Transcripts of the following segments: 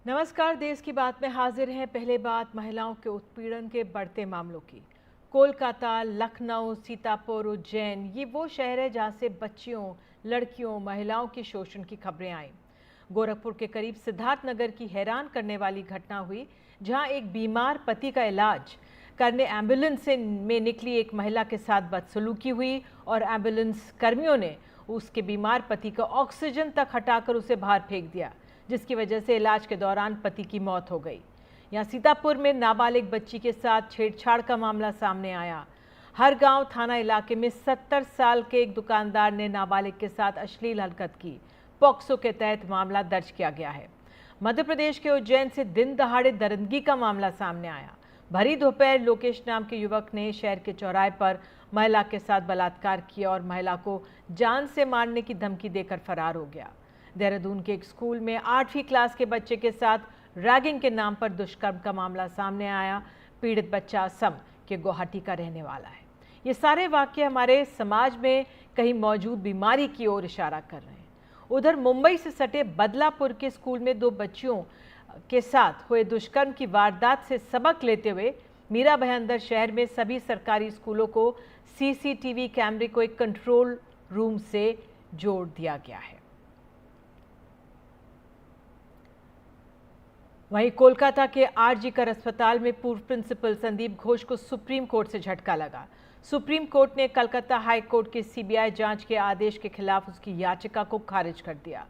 नमस्कार। देश की बात में हाजिर हैं। पहले बात महिलाओं के उत्पीड़न के बढ़ते मामलों की। कोलकाता, लखनऊ, सीतापुर, उज्जैन ये वो शहर है जहां से बच्चियों, लड़कियों, महिलाओं के शोषण की खबरें आई। गोरखपुर के करीब सिद्धार्थनगर की हैरान करने वाली घटना हुई, जहां एक बीमार पति का इलाज करने एम्बुलेंस में निकली एक महिला के साथ बदसलूकी हुई और एम्बुलेंस कर्मियों ने उसके बीमार पति को ऑक्सीजन तक हटाकर उसे बाहर फेंक दिया, जिसकी वजह से इलाज के दौरान पति की मौत हो गई। यहाँ सीतापुर में नाबालिग बच्ची के साथ छेड़छाड़ का मामला सामने आया। हर गांव थाना इलाके में 70 साल के एक दुकानदार ने नाबालिग के साथ अश्लील हरकत की। पॉक्सो के तहत मामला दर्ज किया गया है। मध्य प्रदेश के उज्जैन से दिन दहाड़े दरिंदगी का मामला सामने आया। भरी दोपहर लोकेश नाम के युवक ने शहर के चौराहे पर महिला के साथ बलात्कार किया और महिला को जान से मारने की धमकी देकर फरार हो गया। देहरादून के एक स्कूल में 8वीं क्लास के बच्चे के साथ रैगिंग के नाम पर दुष्कर्म का मामला सामने आया। पीड़ित बच्चा असम के गुवाहाटी का रहने वाला है। ये सारे वाकये हमारे समाज में कहीं मौजूद बीमारी की ओर इशारा कर रहे हैं। उधर मुंबई से सटे बदलापुर के स्कूल में 2 बच्चियों के साथ हुए दुष्कर्म की वारदात से सबक लेते हुए मीरा भयंदर शहर में सभी सरकारी स्कूलों को सीसीटीवी कैमरे को एक कंट्रोल रूम से जोड़ दिया गया है। वहीं कोलकाता के आरजी कर अस्पताल में पूर्व प्रिंसिपल संदीप घोष को सुप्रीम कोर्ट से झटका लगा। सुप्रीम कोर्ट ने कलकत्ता हाई कोर्ट के सीबीआई जांच के आदेश के खिलाफ उसकी याचिका को खारिज कर दिया।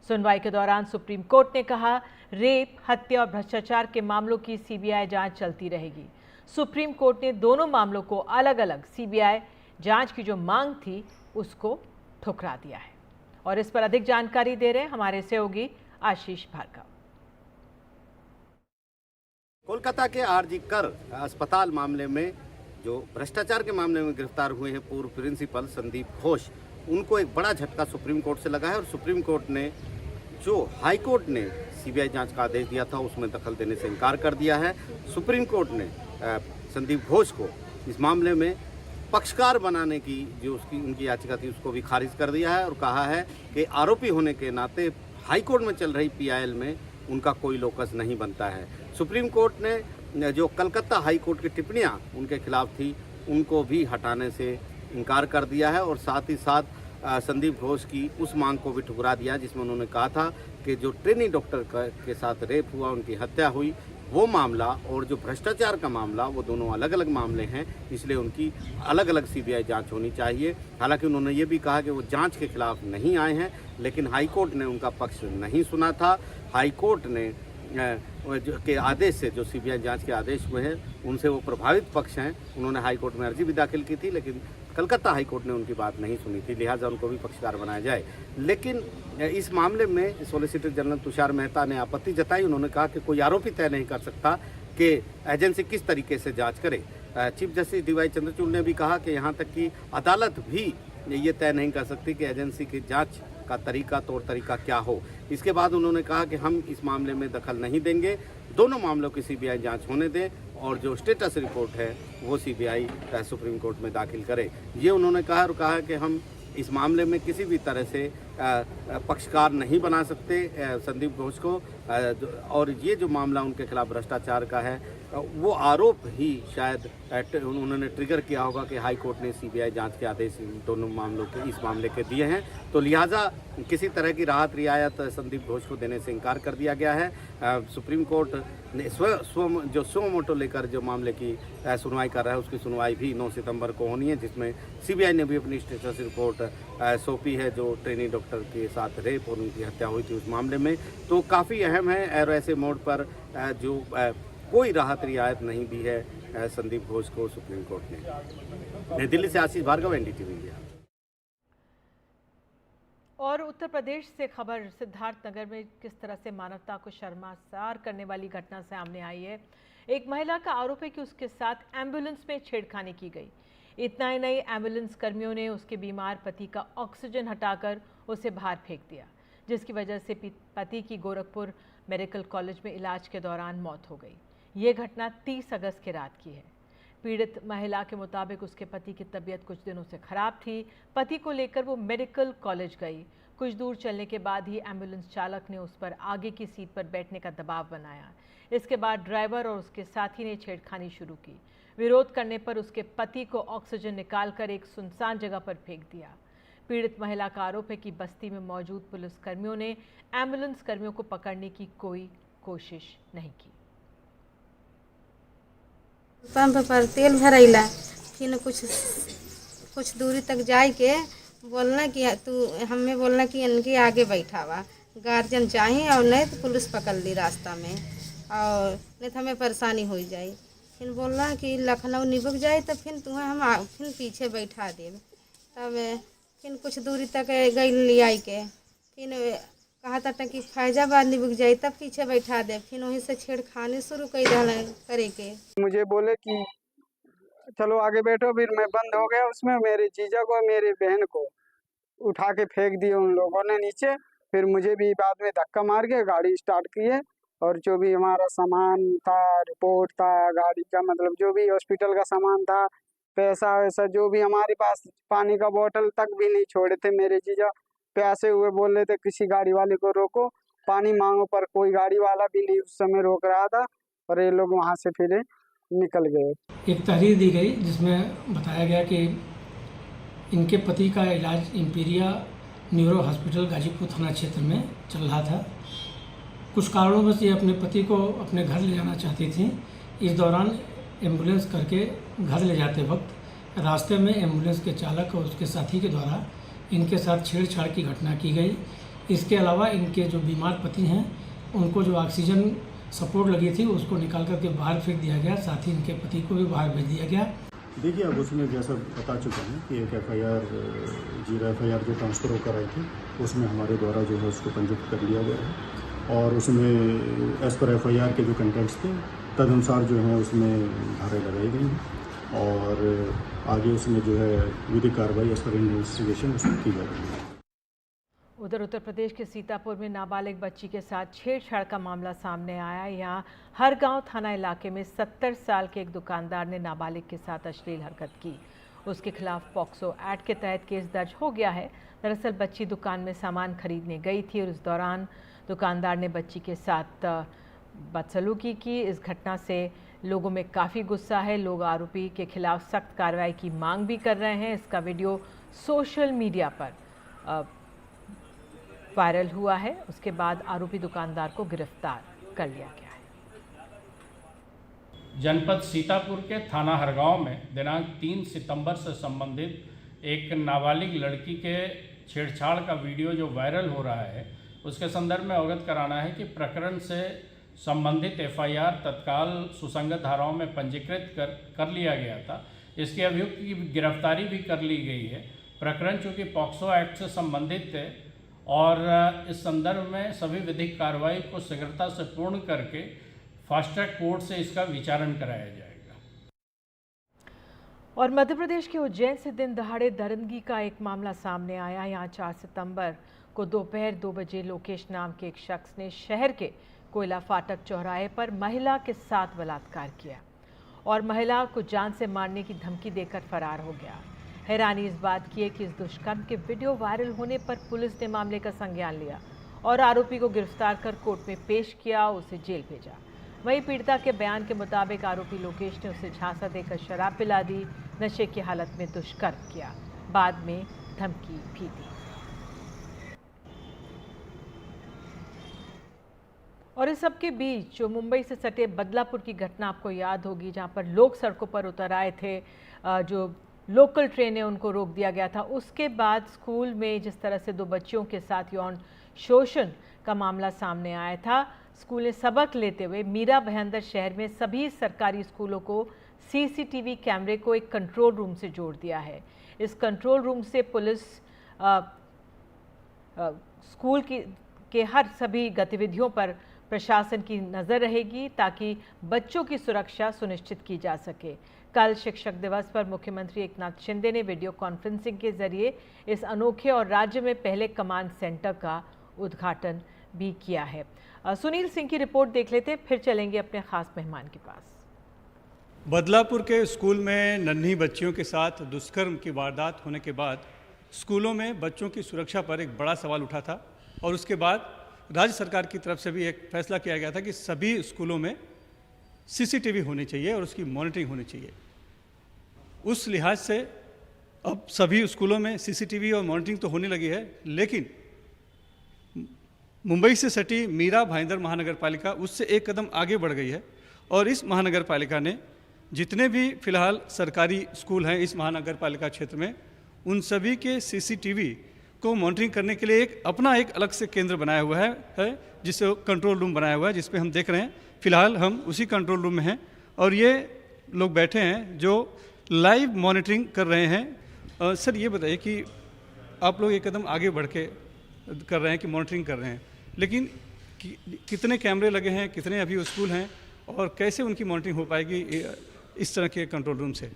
सुनवाई के दौरान सुप्रीम कोर्ट ने कहा, रेप, हत्या और भ्रष्टाचार के मामलों की सीबीआई जांच चलती रहेगी। सुप्रीम कोर्ट ने दोनों मामलों को अलग अलग सीबीआई जांच की जो मांग थी उसको ठुकरा दिया है। और इस पर अधिक जानकारी दे रहे हैं हमारे सहयोगी आशीष भार्गव। कोलकाता के आरजी कर अस्पताल मामले में जो भ्रष्टाचार के मामले में गिरफ्तार हुए हैं पूर्व प्रिंसिपल संदीप घोष, उनको एक बड़ा झटका सुप्रीम कोर्ट से लगा है। और सुप्रीम कोर्ट ने जो हाई कोर्ट ने सीबीआई जांच का आदेश दिया था उसमें दखल देने से इनकार कर दिया है। सुप्रीम कोर्ट ने संदीप घोष को इस मामले में पक्षकार बनाने की जो उनकी याचिका थी उसको भी खारिज कर दिया है और कहा है कि आरोपी होने के नाते हाई कोर्ट में चल रही पीआईएल में उनका कोई लोकस नहीं बनता है। सुप्रीम कोर्ट ने जो कलकत्ता हाई कोर्ट की टिप्पणियां उनके खिलाफ थी उनको भी हटाने से इनकार कर दिया है और साथ ही साथ संदीप घोष की उस मांग को भी ठुकरा दिया जिसमें उन्होंने कहा था कि जो ट्रेनी डॉक्टर के साथ रेप हुआ, उनकी हत्या हुई, वो मामला और जो भ्रष्टाचार का मामला वो दोनों अलग अलग मामले हैं, इसलिए उनकी अलग अलग सीबीआई जांच होनी चाहिए। हालांकि उन्होंने ये भी कहा कि वो जांच के खिलाफ नहीं आए हैं, लेकिन हाईकोर्ट ने उनका पक्ष नहीं सुना था। हाईकोर्ट ने के आदेश से जो सीबीआई जांच के आदेश में है उनसे वो प्रभावित पक्ष हैं। उन्होंने हाईकोर्ट में अर्जी भी दाखिल की थी, लेकिन कलकत्ता हाईकोर्ट ने उनकी बात नहीं सुनी थी, लिहाजा उनको भी पक्षकार बनाया जाए। लेकिन इस मामले में सॉलिसिटर जनरल तुषार मेहता ने आपत्ति जताई। उन्होंने कहा कि कोई आरोपी तय नहीं कर सकता कि एजेंसी किस तरीके से जांच करे। चीफ जस्टिस डीवाई चंद्रचूड़ ने भी कहा कि यहाँ तक कि अदालत भी ये तय नहीं कर सकती कि एजेंसी की जांच का तरीका, तौर तरीका क्या हो। इसके बाद उन्होंने कहा कि हम इस मामले में दखल नहीं देंगे, दोनों मामलों की सीबीआई जांच होने दें और जो स्टेटस रिपोर्ट है वो सीबीआई सुप्रीम कोर्ट में दाखिल करे। ये उन्होंने कहा और कहा कि हम इस मामले में किसी भी तरह से पक्षकार नहीं बना सकते संदीप घोष को। और ये जो मामला उनके खिलाफ भ्रष्टाचार का है वो आरोप ही शायद उन्होंने ट्रिगर किया होगा कि हाई कोर्ट ने सीबीआई जांच के आदेश दोनों मामलों के इस मामले के दिए हैं, तो लिहाजा किसी तरह की राहत रियायत संदीप घोष को देने से इनकार कर दिया गया है। सुप्रीम कोर्ट ने स्व मोटो लेकर जो मामले की सुनवाई कर रहा है उसकी सुनवाई भी 9 सितंबर को होनी है, जिसमें सीबीआई ने भी अपनी स्टेटस रिपोर्ट सौंपी है जो ट्रेनी डॉक्टर के साथ रेप और उनकी हत्या हुई थी उस मामले में। तो काफ़ी अहम है और ऐसे मोड पर जो कोई राहत रियायत नहीं दी है संदीप घोष को सुप्रीम कोर्ट ने। नई दिल्ली से आशीष भार्गव, एनडीटीवी इंडिया। और उत्तर प्रदेश से खबर सिद्धार्थनगर में किस तरह से मानवता को शर्मसार करने वाली घटना सामने आई है। एक महिला का आरोप है कि उसके साथ एम्बुलेंस में छेड़खानी की गई। इतना ही नहीं, एम्बुलेंस कर्मियों ने उसके बीमार पति का ऑक्सीजन हटाकर उसे बाहर फेंक दिया, जिसकी वजह से पति की गोरखपुर मेडिकल कॉलेज में इलाज के दौरान मौत हो गई। ये घटना 30 अगस्त की रात की है। पीड़ित महिला के मुताबिक उसके पति की तबीयत कुछ दिनों से खराब थी। पति को लेकर वो मेडिकल कॉलेज गई। कुछ दूर चलने के बाद ही एम्बुलेंस चालक ने उस पर आगे की सीट पर बैठने का दबाव बनाया। इसके बाद ड्राइवर और उसके साथी ने छेड़खानी शुरू की। विरोध करने पर उसके पति को ऑक्सीजन निकालकर एक सुनसान जगह पर फेंक दिया। पीड़ित महिला का आरोप है कि बस्ती में मौजूद पुलिसकर्मियों ने एम्बुलेंस कर्मियों को पकड़ने की कोई कोशिश नहीं की। पंप पर तेल भरैला, फिर कुछ दूरी तक जाए के बोलना कि तू हमें बोलना कि इनके आगे बैठावा, गार्जियन चाहिए और नहीं तो पुलिस पकड़ ली रास्ता में और नहीं तो हमें परेशानी हो जाए। फिर बोलना कि लखनऊ निबक जाए तो फिर तुम्हें हम फिर पीछे बैठा देव। तब फिर कुछ दूरी तक गई ले आई के फिर कहा था कि फैजाबाद निबक जाए तब पीछे बैठा दे। फिर वहीं से छेड़खानी शुरू करे के मुझे बोले कि चलो आगे बैठो, फिर मैं बंद हो गया। उसमें मेरे जीजा को मेरी बहन को उठा के फेंक दिए उन लोगों ने नीचे। फिर मुझे भी बाद में धक्का मार के गाड़ी स्टार्ट किए और जो भी हमारा सामान था, रिपोर्ट था गाड़ी का, मतलब जो भी हॉस्पिटल का सामान था, पैसा वैसा जो भी हमारे पास, पानी का बोतल तक भी नहीं छोड़े थे। मेरे जीजा प्यासे हुए बोल रहे थे किसी गाड़ी वाले को रोको, पानी मांगो, पर कोई गाड़ी वाला भी नहीं उस समय रोक रहा था और ये लोग वहाँ से फिर निकल गए। एक तहरीर दी गई जिसमें बताया गया कि इनके पति का इलाज इम्पीरिया न्यूरो हॉस्पिटल गाजीपुर थाना क्षेत्र में चल रहा था। कुछ कारणों से ये अपने पति को अपने घर ले जाना चाहती थी। इस दौरान एम्बुलेंस करके घर ले जाते वक्त रास्ते में एम्बुलेंस के चालक और उसके साथी के द्वारा इनके साथ छेड़छाड़ की घटना की गई। इसके अलावा इनके जो बीमार पति हैं उनको जो ऑक्सीजन सपोर्ट लगी थी उसको निकाल करके बाहर फेंक दिया गया, साथ ही इनके पति को भी बाहर भेज दिया गया। देखिए, अब उसमें जैसा बता चुका हूँ कि एक FIR जीरा FIR जो ट्रांसफ़र होकर आई थी उसमें हमारे द्वारा जो है उसको पंजीकृत कर लिया गया है और उसमें एज़ पर FIR के जो कंटेंट्स थे तदनुसार जो है उसमें धाराएँ लगाई गई हैं और आगे उसमें जो है विधिक कार्रवाई एज़ पर इन्वेस्टिगेशन उसमें की जा रही है। उधर उत्तर प्रदेश के सीतापुर में नाबालिग बच्ची के साथ छेड़छाड़ का मामला सामने आया। यहाँ हर गांव थाना इलाके में 70 साल के एक दुकानदार ने नाबालिग के साथ अश्लील हरकत की। उसके खिलाफ पॉक्सो एक्ट के तहत केस दर्ज हो गया है। दरअसल बच्ची दुकान में सामान खरीदने गई थी और इस दौरान दुकानदार ने बच्ची के साथ बदसलूकी की। इस घटना से लोगों में काफ़ी गुस्सा है। लोग आरोपी के खिलाफ सख्त कार्रवाई की मांग भी कर रहे हैं। इसका वीडियो सोशल मीडिया पर वायरल हुआ है। उसके बाद आरोपी दुकानदार को गिरफ्तार कर लिया गया है। जनपद सीतापुर के थाना हरगांव में दिनांक 3 सितंबर से संबंधित एक नाबालिग लड़की के छेड़छाड़ का वीडियो जो वायरल हो रहा है उसके संदर्भ में अवगत कराना है कि प्रकरण से संबंधित FIR तत्काल सुसंगत धाराओं में पंजीकृत कर लिया गया था। इसके अभियुक्त की गिरफ्तारी भी कर ली गई है। प्रकरण चूँकि पॉक्सो एक्ट से संबंधित है और इस संदर्भ में सभी विधिक कार्रवाई को शीघ्रता से पूर्ण करके फास्ट ट्रैक कोर्ट से इसका विचारण कराया जाएगा। और मध्य प्रदेश के उज्जैन से दिन दहाड़े दरिंदगी का एक मामला सामने आया। यहाँ 4 सितंबर को दोपहर 2 बजे लोकेश नाम के एक शख्स ने शहर के कोयला फाटक चौराहे पर महिला के साथ बलात्कार किया और महिला को जान से मारने की धमकी देकर फरार हो गया। हैरानी इस बात की है कि इस दुष्कर्म के वीडियो वायरल होने पर पुलिस ने मामले का संज्ञान लिया और आरोपी को गिरफ्तार कर कोर्ट में पेश किया, उसे जेल भेजा। वहीं पीड़िता के बयान के मुताबिक आरोपी लोकेश ने उसे झांसा देकर शराब पिला दी, नशे की हालत में दुष्कर्म किया, बाद में धमकी भी दी। और इस सब के बीच जो मुंबई से सटे बदलापुर की घटना आपको याद होगी, जहां पर लोग सड़कों पर उतर आए थे, जो लोकल ट्रेनें उनको रोक दिया गया था। उसके बाद स्कूल में जिस तरह से 2 बच्चियों के साथ यौन शोषण का मामला सामने आया था, स्कूल ने सबक लेते हुए मीरा भयंदर शहर में सभी सरकारी स्कूलों को CCTV कैमरे को एक कंट्रोल रूम से जोड़ दिया है। इस कंट्रोल रूम से पुलिस स्कूल के हर सभी गतिविधियों पर प्रशासन की नज़र रहेगी ताकि बच्चों की सुरक्षा सुनिश्चित की जा सके। कल शिक्षक दिवस पर मुख्यमंत्री एकनाथ शिंदे ने वीडियो कॉन्फ्रेंसिंग के जरिए इस अनोखे और राज्य में पहले कमांड सेंटर का उद्घाटन भी किया है। सुनील सिंह की रिपोर्ट देख लेते, फिर चलेंगे अपने खास मेहमान के पास। बदलापुर के स्कूल में नन्ही बच्चियों के साथ दुष्कर्म की वारदात होने के बाद स्कूलों में बच्चों की सुरक्षा पर एक बड़ा सवाल उठा था और उसके बाद राज्य सरकार की तरफ से भी एक फैसला किया गया था कि सभी स्कूलों में सीसीटीवी होनी चाहिए और उसकी मॉनिटरिंग होनी चाहिए। उस लिहाज से अब सभी स्कूलों में सीसीटीवी और मॉनिटरिंग तो होने लगी है, लेकिन मुंबई से सटी मीरा भाईंदर महानगर पालिका उससे एक कदम आगे बढ़ गई है और इस महानगर पालिका ने जितने भी फिलहाल सरकारी स्कूल हैं इस महानगर पालिका क्षेत्र में, उन सभी के सीसीटीवी को मॉनिटरिंग करने के लिए अपना एक अलग से केंद्र बनाया हुआ है जिसे कंट्रोल रूम बनाया हुआ है, जिस पे हम देख रहे हैं। फिलहाल हम उसी कंट्रोल रूम में हैं और ये लोग बैठे हैं जो लाइव मॉनिटरिंग कर रहे हैं। सर ये बताइए कि आप लोग एक कदम आगे बढ़ के कर रहे हैं कि मॉनिटरिंग कर रहे हैं, लेकिन कितने कैमरे लगे हैं, कितने अभी स्कूल हैं और कैसे उनकी मॉनिटरिंग हो पाएगी इस तरह के कंट्रोल रूम से?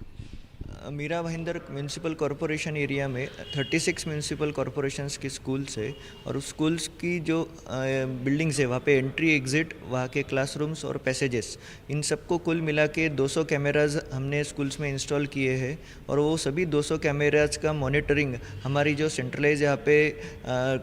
Mira Bhayandar municipal corporation area में 36 म्यूनसिपल कॉरपोरेशंस की स्कूल्स है और उस स्कूल्स की जो बिल्डिंग्स है वहाँ पे एंट्री एग्ज़िट, वहाँ के क्लासरूम्स और पैसेजेस, इन सबको कुल मिला के 200 कैमराज हमने स्कूल्स में इंस्टॉल किए हैं और वो सभी 200 कैमराज का मॉनिटरिंग हमारी जो सेंट्रलाइज यहाँ पे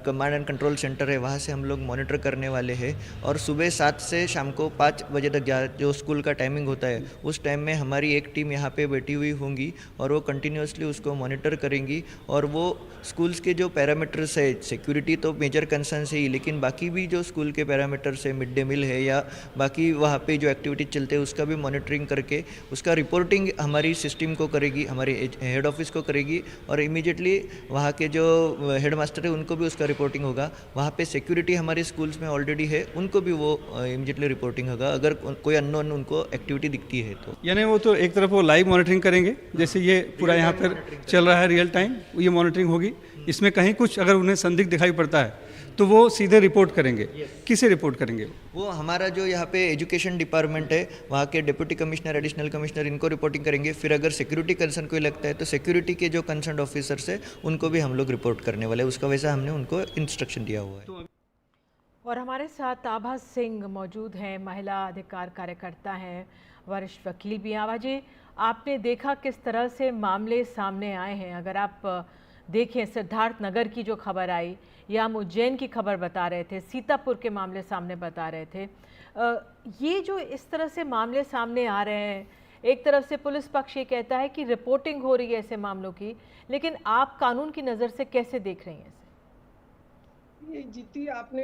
कमांड एंड कंट्रोल सेंटर है वहाँ से हम लोग मॉनिटर करने वाले हैं। और सुबह 7 से शाम को 5 बजे तक जो स्कूल का टाइमिंग होता है उस टाइम में हमारी एक टीम यहाँ पे बैठी हुई होंगी और वो कंटिन्यूसली उसको मॉनिटर करेंगी। और वो स्कूल्स के जो पैरामीटर्स है, सिक्योरिटी तो मेजर कंसर्न है ही, लेकिन बाकी भी जो स्कूल के पैरामीटर्स है, मिड डे मील है या बाकी वहाँ पे जो एक्टिविटी चलते हैं उसका भी मॉनिटरिंग करके उसका रिपोर्टिंग हमारी सिस्टम को करेगी, हमारे हेड ऑफिस को करेगी और इमीडिएटली वहाँ के जो हेड मास्टर है उनको भी उसका रिपोर्टिंग होगा। वहाँ पे सिक्योरिटी हमारे स्कूल्स में ऑलरेडी है, उनको भी वो इमीडिएटली रिपोर्टिंग होगा अगर कोई अननोन उनको एक्टिविटी दिखती है तो। यानी वो तो एक तरफ वो लाइव मॉनिटरिंग करेंगे, जैसे ये पूरा यहाँ पर चल रहा है रियल टाइम, ये मॉनिटरिंग होगी। इसमें कहीं कुछ अगर उन्हें संदिग्ध दिखाई पड़ता है तो वो सीधे रिपोर्ट करेंगे। किसे रिपोर्ट करेंगे? वो हमारा जो यहाँ पे एजुकेशन डिपार्टमेंट है वहाँ के डिप्टी कमिश्नर, एडिशनल कमिश्नर, इनको रिपोर्टिंग करेंगे। फिर अगर सिक्योरिटी कंसर्न कोई लगता है तो सिक्योरिटी के जो कंसर्न ऑफिसर्स है उनको भी हम लोग रिपोर्ट करने वाले हैं, उसका वैसा हमने उनको इंस्ट्रक्शन दिया हुआ है। और हमारे साथ आभा सिंह मौजूद हैं, महिला अधिकार कार्यकर्ता हैं, वरिष्ठ वकील भी। आभा जी, आपने देखा किस तरह से मामले सामने आए हैं। अगर आप देखें, सिद्धार्थ नगर की जो खबर आई या हम उज्जैन की खबर बता रहे थे, सीतापुर के मामले सामने बता रहे थे, ये जो इस तरह से मामले सामने आ रहे हैं, एक तरफ से पुलिस पक्ष ये कहता है कि रिपोर्टिंग हो रही है ऐसे मामलों की, लेकिन आप कानून की नज़र से कैसे देख रही हैं इसे? ये जितनी आपने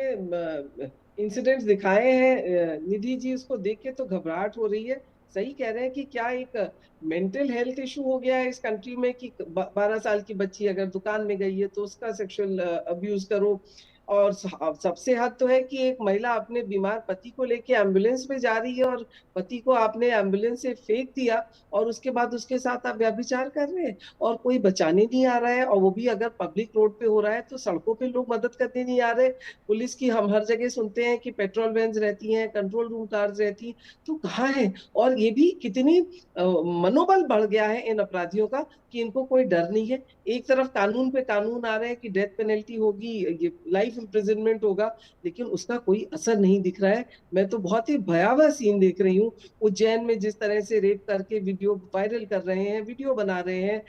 इंसिडेंट्स दिखाए हैं निधि जी, उसको देख के तो घबराहट हो रही है। सही कह रहे हैं कि क्या एक मेंटल हेल्थ इशू हो गया है इस कंट्री में कि 12 साल की बच्ची अगर दुकान में गई है तो उसका सेक्सुअल अब्यूज करो। और सबसे हद तो है कि एक महिला अपने बीमार पति को लेके एम्बुलेंस में जा रही है और पति को आपने एम्बुलेंस से फेंक दिया और उसके बाद उसके साथ आप व्यभिचार कर रहे हैं और कोई बचाने नहीं आ रहा है। और वो भी अगर पब्लिक रोड पे हो रहा है तो सड़कों पे लोग मदद करने नहीं आ रहे। पुलिस की हम हर जगह सुनते हैं कि पेट्रोल वैन्स रहती हैं, कंट्रोल रूम कार्स रहती, तो कहाँ है? और ये भी कितनी मनोबल बढ़ गया है इन अपराधियों का कि इनको कोई डर नहीं है। एक तरफ कानून पे कानून आ रहे हैं कि डेथ पेनल्टी होगी, ये लाइफ इम्प्रिजनमेंट होगा, लेकिन उसका कोई असर नहीं दिख रहा है। मैं तो बहुत ही भयावह सीन देख रही हूँ उज्जैन में, जिस तरह से रेप करके वीडियो वायरल कर रहे हैं, वीडियो बना रहे हैं।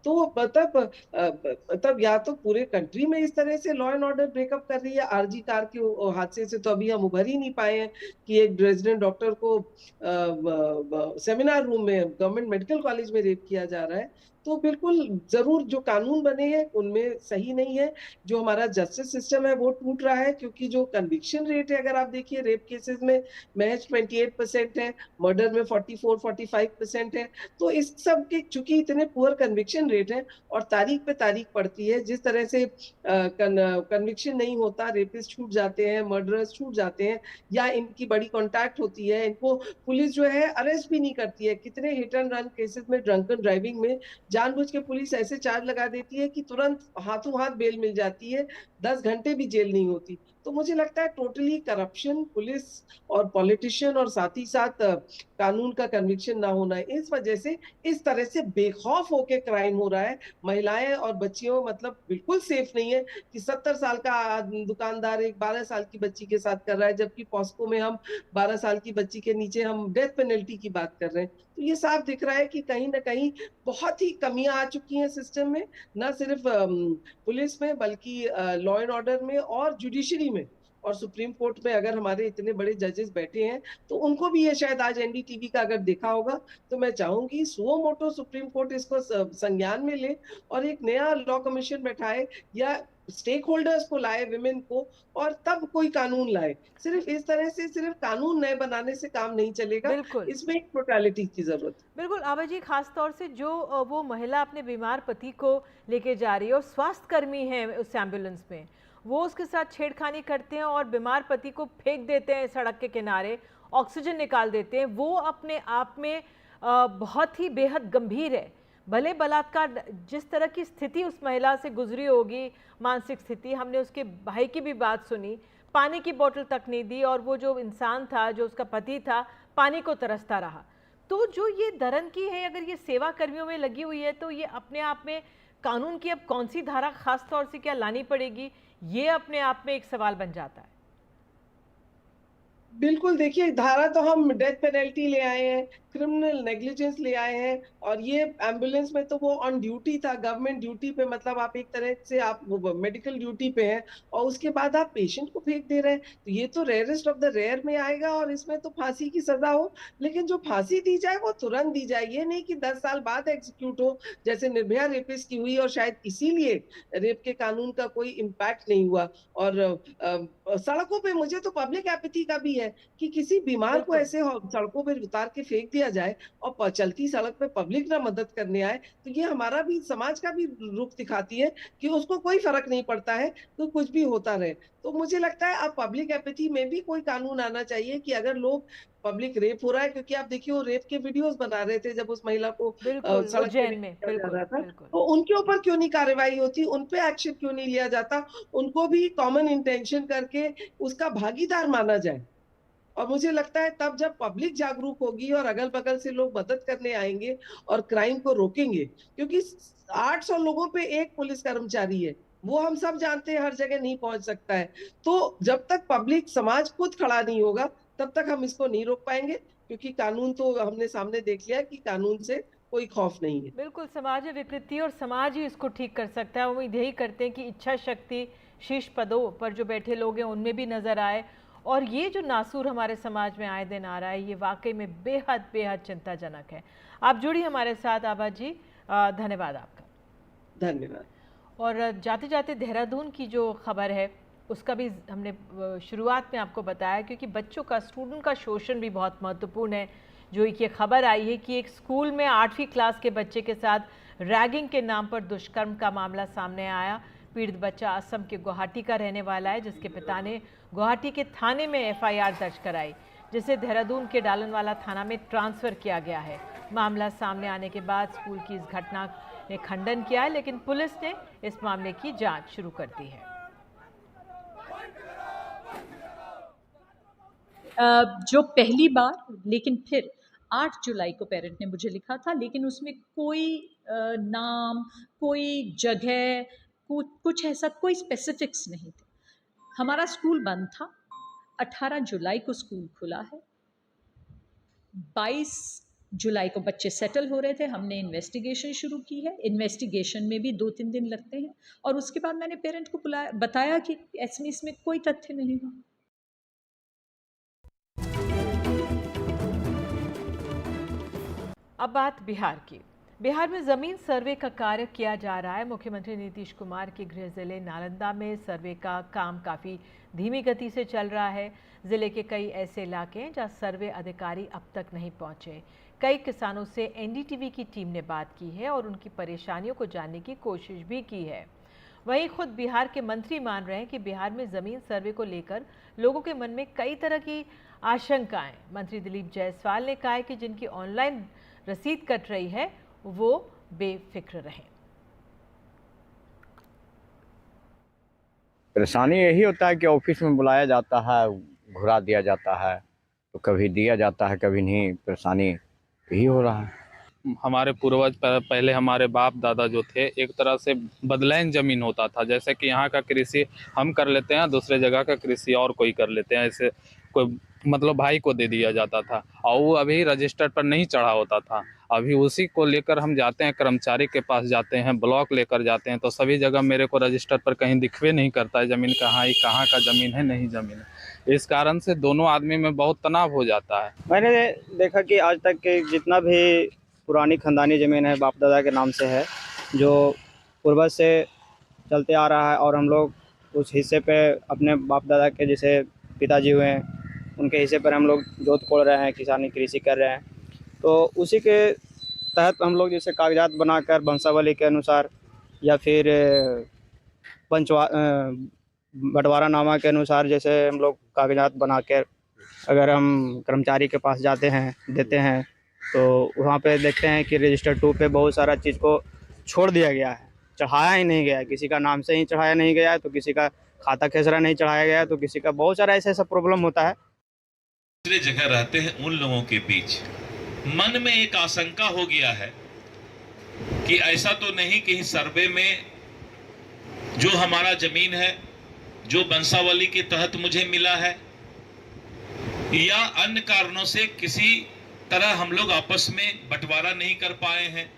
तो मतलब या तो पूरे कंट्री में इस तरह से लॉ एंड ऑर्डर ब्रेकअप कर रही है। आरजी कार के हादसे से तो अभी हम उभर ही नहीं पाए हैं कि एक रेजिडेंट डॉक्टर को सेमिनार रूम में गवर्नमेंट मेडिकल कॉलेज में रेप किया जा रहा है। तो बिल्कुल जरूर जो कानून बने हैं उनमें सही नहीं है। जो हमारा जस्टिस सिस्टम है वो टूट रहा है, क्योंकि जो कन्विक्शन रेट है अगर आप देखिए रेप केसेस में महज 28% है, मर्डर में 44-45% है। तो इस सब के चूंकि इतने पुअर कन्विक्शन रेट है और तारीख पे तारीख पड़ती है, जिस तरह से कन्विक्शन नहीं होता, रेपिस्ट छूट जाते हैं, मर्डरर्स छूट जाते हैं या इनकी बड़ी कॉन्टैक्ट होती है, इनको पुलिस जो है अरेस्ट भी नहीं करती है। कितने हिट एंड रन केसेस में ड्रंकन ड्राइविंग में जानबूझ के पुलिस ऐसे चार्ज लगा देती है कि तुरंत हाथों हाथ बेल मिल जाती है, 10 घंटे भी जेल नहीं होती। तो तो मुझे लगता है टोटली करप्शन, पुलिस और पॉलिटिशियन और साथ ही साथ कानून का कन्विक्शन ना होना है, इस वजह से इस तरह से बेखौफ होके क्राइम हो रहा है। महिलाएं और बच्चियों मतलब बिल्कुल सेफ नहीं है कि 70 साल का दुकानदार एक 12 साल की बच्ची के साथ कर रहा है, जबकि पॉस्को में हम 12 साल की बच्ची के नीचे हम डेथ पेनल्टी की बात कर रहे हैं। तो ये साफ दिख रहा है कि कहीं ना कहीं बहुत ही कमियां आ चुकी हैं सिस्टम में, ना सिर्फ पुलिस में बल्कि लॉ एंड ऑर्डर में और जुडिशरी में। और सुप्रीम कोर्ट में अगर हमारे इतने बड़े जजेस बैठे हैं तो उनको भी ये शायद आज एनडीटीवी का अगर देखा होगा, तो मैं चाहूंगी सुओ मोटो सुप्रीम कोर्ट इसको संज्ञान में ले और एक नया लॉ कमीशन बैठाए या स्टेक होल्डर्स को लाए, विमेन को, और तब कोई कानून लाए। सिर्फ इस तरह से सिर्फ कानून नए बनाने से काम नहीं चलेगा, इसमें एक टोटलिटी की जरूरत है। बिल्कुल आभा जी, खास तौर से जो वो महिला अपने बीमार पति को लेके जा रही है और स्वास्थ्य कर्मी है उस एम्बुलेंस में, वो उसके साथ छेड़खानी करते हैं और बीमार पति को फेंक देते हैं सड़क के किनारे, ऑक्सीजन निकाल देते हैं, वो अपने आप में बहुत ही बेहद गंभीर है। भले बलात्कार, जिस तरह की स्थिति उस महिला से गुजरी होगी, मानसिक स्थिति, हमने उसके भाई की भी बात सुनी, पानी की बोतल तक नहीं दी और वो जो इंसान था, जो उसका पति था, पानी को तरसता रहा। तो जो ये दरन की है, अगर ये सेवा कर्मियों में लगी हुई है, तो ये अपने आप में कानून की अब कौन सी धारा खास तौर से क्या लानी पड़ेगी, ये अपने आप में एक सवाल बन जाता है। बिल्कुल, देखिए धारा तो हम डेथ पेनल्टी ले आए हैं, क्रिमिनल नेग्लिजेंस ले आए हैं, और ये एम्बुलेंस में तो वो ऑन ड्यूटी था, गवर्नमेंट ड्यूटी पे, मतलब आप एक तरह से आप मेडिकल ड्यूटी पे हैं और उसके बाद आप पेशेंट को फेंक दे रहे हैं। तो ये तो रेयरेस्ट ऑफ द रेयर में आएगा और इसमें तो फांसी की सजा हो, लेकिन जो फांसी दी जाए वो तुरंत दी जाए, ये नहीं कि 10 साल बाद एग्जीक्यूट हो, जैसे निर्भया रेपिस्ट की हुई और शायद इसीलिए रेप के कानून का कोई इम्पैक्ट नहीं हुआ। और सड़कों पे मुझे तो पब्लिक एपैथी का भी है कि किसी बीमार को ऐसे सड़कों पे उतार के फेंक दिया जाए और चलती सड़क पे पब्लिक ना मदद करने आए, तो ये हमारा भी, समाज का भी रुख दिखाती है कि उसको कोई फर्क नहीं पड़ता है, तो कुछ भी होता रहे। तो मुझे लगता है अब पब्लिक एपैथी में भी कोई कानून आना चाहिए कि अगर लोग पब्लिक रेप हो रहा है, क्योंकि आप देखिए वो रेप के वीडियोस बना रहे थे जब उस महिला को सड़क पे में जा रहा था, तो उनके ऊपर क्यों नहीं कार्रवाई होती, उन पे एक्शन क्यों नहीं लिया जाता, उनको भी कॉमन इंटेंशन करके उसका भागीदार माना जाए। और मुझे लगता है तब जब पब्लिक जागरूक होगी और अगल बगल से लोग मदद करने आएंगे और क्राइम को रोकेंगे, क्योंकि 800 लोगों पे एक पुलिस कर्मचारी है, वो हम सब जानते हैं हर जगह नहीं पहुंच सकता है। तो जब तक पब्लिक समाज खुद खड़ा नहीं होगा तब तक हम इसको नहीं रोक पाएंगे, क्योंकि कानून तो हमने सामने देख लिया कि कानून से कोई खौफ नहीं है। बिल्कुल, समाज में विकृति और समाज ही इसको ठीक कर सकता है। उम्मीद यही करते हैं कि इच्छा शक्ति शीर्ष पदों पर जो बैठे लोग हैं उनमें भी नजर आए, और ये जो नासूर हमारे समाज में आए दिन आ रहा है, ये वाकई में बेहद बेहद चिंताजनक है। आप जुड़ी हमारे साथ आभा जी, धन्यवाद आपका। धन्यवाद। और जाते जाते देहरादून की जो खबर है उसका भी हमने शुरुआत में आपको बताया, क्योंकि बच्चों का, स्टूडेंट का शोषण भी बहुत महत्वपूर्ण है। जो ये खबर आई है कि एक स्कूल में 8वीं क्लास के बच्चे के साथ रैगिंग के नाम पर दुष्कर्म का मामला सामने आया। पीड़ित बच्चा असम के गुवाहाटी का रहने वाला है, जिसके पिता ने गुवाहाटी के थाने में एफआईआर दर्ज कराई, जिसे देहरादून के डालनवाला थाना में ट्रांसफ़र किया गया है। मामला सामने आने के बाद स्कूल की इस घटना ने खंडन किया है, लेकिन पुलिस ने इस मामले की जांच शुरू कर दी है। जो पहली बार, लेकिन फिर 8 जुलाई को पेरेंट ने मुझे लिखा था, लेकिन उसमें कोई नाम, कोई जगह, कुछ ऐसा कोई स्पेसिफिक्स नहीं थे। हमारा स्कूल बंद था, 18 जुलाई को स्कूल खुला है, 22 जुलाई को बच्चे सेटल हो रहे थे। हमने इन्वेस्टिगेशन शुरू की है, इन्वेस्टिगेशन में भी 2-3 दिन लगते हैं, और उसके बाद मैंने पेरेंट को बताया कि इसमें कोई तथ्य नहीं है। अब बात बिहार की। बिहार में ज़मीन सर्वे का कार्य किया जा रहा है। मुख्यमंत्री नीतीश कुमार के गृह जिले नालंदा में सर्वे का काम काफ़ी धीमी गति से चल रहा है। ज़िले के कई ऐसे इलाके हैं जहां सर्वे अधिकारी अब तक नहीं पहुंचे। कई किसानों से एनडीटीवी की टीम ने बात की है और उनकी परेशानियों को जानने की कोशिश भी की है। वहीं खुद बिहार के मंत्री मान रहे हैं कि बिहार में ज़मीन सर्वे को लेकर लोगों के मन में कई तरह की आशंकाएं। मंत्री दिलीप जायसवाल ने कहा है कि जिनकी ऑनलाइन रसीद कट रही है वो बेफिक्र रहें। परेशानी यही होता है कि ऑफिस में बुलाया जाता है, घुरा दिया जाता है, तो कभी दिया जाता है कभी नहीं। परेशानी यही हो रहा है। हमारे पूर्वज पहले हमारे बाप दादा जो थे, एक तरह से बदलैन ज़मीन होता था। जैसे कि यहाँ का कृषि हम कर लेते हैं, दूसरे जगह का कृषि और कोई कर लेते हैं, ऐसे कोई मतलब भाई को दे दिया जाता था और वो अभी रजिस्टर पर नहीं चढ़ा होता था। अभी उसी को लेकर हम जाते हैं, कर्मचारी के पास जाते हैं, ब्लॉक लेकर जाते हैं, तो सभी जगह मेरे को रजिस्टर पर कहीं दिखवे नहीं करता है ज़मीन कहाँ का ज़मीन है, नहीं ज़मीन है। इस कारण से दोनों आदमी में बहुत तनाव हो जाता है। मैंने देखा कि आज तक के जितना भी पुरानी ख़ानदानी ज़मीन है बाप दादा के नाम से है, जो पूर्वज से चलते आ रहा है, और हम लोग उस हिस्से पे अपने बाप दादा के जैसे पिताजी हुए हैं उनके हिस्से पर हम लोग जोत कोड़ रहे हैं, किसानी कृषि कर रहे हैं। तो उसी के तहत हम लोग जैसे कागजात बनाकर वंशावली के अनुसार या फिर बंटवारानामा के अनुसार जैसे हम लोग कागजात बना कर अगर हम कर्मचारी के पास जाते हैं देते हैं, तो वहाँ पे देखते हैं कि रजिस्टर 2 पे बहुत सारा चीज़ को छोड़ दिया गया है, चढ़ाया ही नहीं गया है। किसी का नाम से ही चढ़ाया नहीं गया है, तो किसी का खाता खेसरा नहीं चढ़ाया गया है, तो किसी का बहुत सारा ऐसा प्रॉब्लम होता है। दूसरे जगह रहते हैं उन लोगों के बीच मन में एक आशंका हो गया है कि ऐसा तो नहीं कहीं सर्वे में जो हमारा जमीन है, जो वंशावली के तहत मुझे मिला है, या अन्य कारणों से किसी तरह हम लोग आपस में बंटवारा नहीं कर पाए हैं,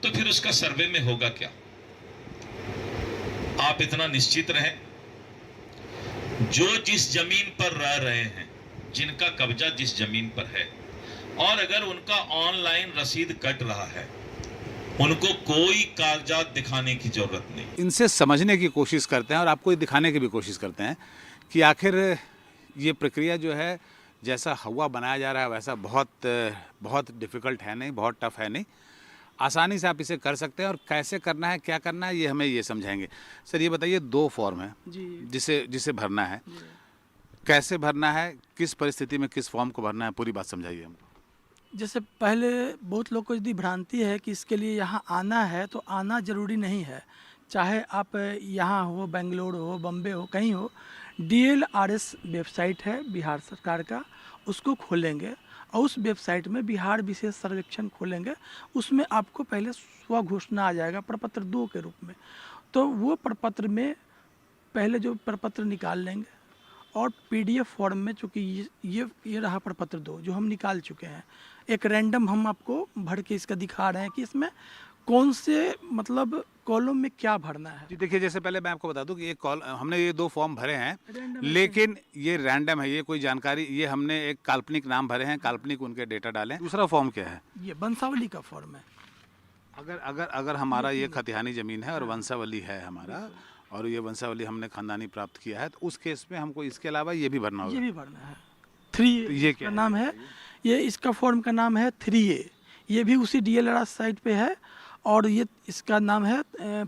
तो फिर उसका सर्वे में होगा क्या। आप इतना निश्चित रहें, जो जिस जमीन पर रह रहे हैं, जिनका कब्जा जिस जमीन पर है, और अगर उनका ऑनलाइन रसीद कट रहा है, उनको कोई कागजात दिखाने की जरूरत नहीं। इनसे समझने की कोशिश करते हैं और आपको दिखाने की भी कोशिश करते हैं कि आखिर ये प्रक्रिया जो है, जैसा हवा बनाया जा रहा है वैसा बहुत डिफ़िकल्ट है नहीं, बहुत टफ है नहीं। आसानी से आप इसे कर सकते हैं, और कैसे करना है, क्या करना है, ये हमें ये समझाएंगे। सर ये बताइए, 2 फॉर्म है जिसे भरना है, कैसे भरना है, किस परिस्थिति में किस फॉर्म को भरना है, पूरी बात समझाइए हमको। जैसे पहले बहुत लोग को यदि भ्रांति है कि इसके लिए यहाँ आना है, तो आना ज़रूरी नहीं है। चाहे आप यहाँ हो, बेंगलोर हो, बम्बे हो, कहीं हो, DLRS वेबसाइट है बिहार सरकार का, उसको खोलेंगे और उस वेबसाइट में बिहार विशेष सर्वेक्षण खोलेंगे। उसमें आपको पहले स्व घोषणा आ जाएगा प्रपत्र 2 के रूप में। तो वो प्रपत्र में पहले जो प्रपत्र निकाल लेंगे, और PDF फॉर्म में, चूँकि ये रहा प्रपत्र 2 जो हम निकाल चुके हैं, एक रैंडम हम आपको भर के इसका दिखा रहे हैं कि इसमें कौन से मतलब कॉलम में क्या भरना है। जी देखिए, जैसे पहले मैं आपको बता दूं कि हमने ये 2 फॉर्म भरे हैं, लेकिन ये रैंडम है, ये कोई जानकारी, ये हमने एक काल्पनिक नाम भरे हैं, काल्पनिक उनके डेटा डाले। दूसरा फॉर्म क्या है? ये वंशावली का फॉर्म है। अगर हमारा ये खतिहानी ज़मीन है और वंशावली है हमारा, और ये वंशावली हमने खानदानी प्राप्त किया है, तो उस केस में हमको इसके अलावा ये भी भरना होगा। ये भी भरना है। 3A ये क्या नाम है? ये इसका फॉर्म का नाम है 3A। ये भी उसी DLRS साइट पे है, और ये इसका नाम है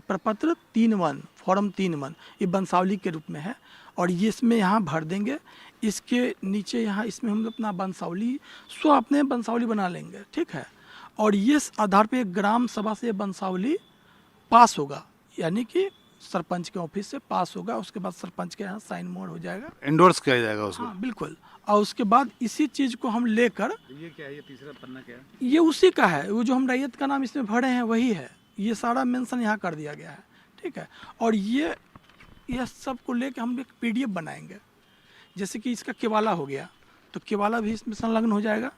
प्रपत्र 3-1, फॉर्म 3-1। ये वंशावली के रूप में है, और ये इसमें यहाँ भर देंगे। इसके नीचे यहाँ इसमें हम अपना वंशावली अपने वंशावली बना लेंगे, ठीक है। और ये आधार पे ग्राम सभा से वंशावली पास होगा, यानी कि सरपंच के ऑफिस से पास होगा। उसके बाद सरपंच के यहाँ साइन मोड हो जाएगा, एंडोर्स किया जाएगा उसको। हाँ बिल्कुल। और उसके बाद इसी चीज़ को हम लेकर, ये क्या है, ये तीसरा पन्ना क्या है? ये उसी का है, वो जो हम रैयत का नाम इसमें भरे हैं वही है। ये सारा मेंशन यहाँ कर दिया गया है, ठीक है। और ये सब को लेकर हम एक PDF बनाएंगे। जैसे कि इसका केवाला हो गया, तो केवाला भी इसमें संलग्न हो जाएगा।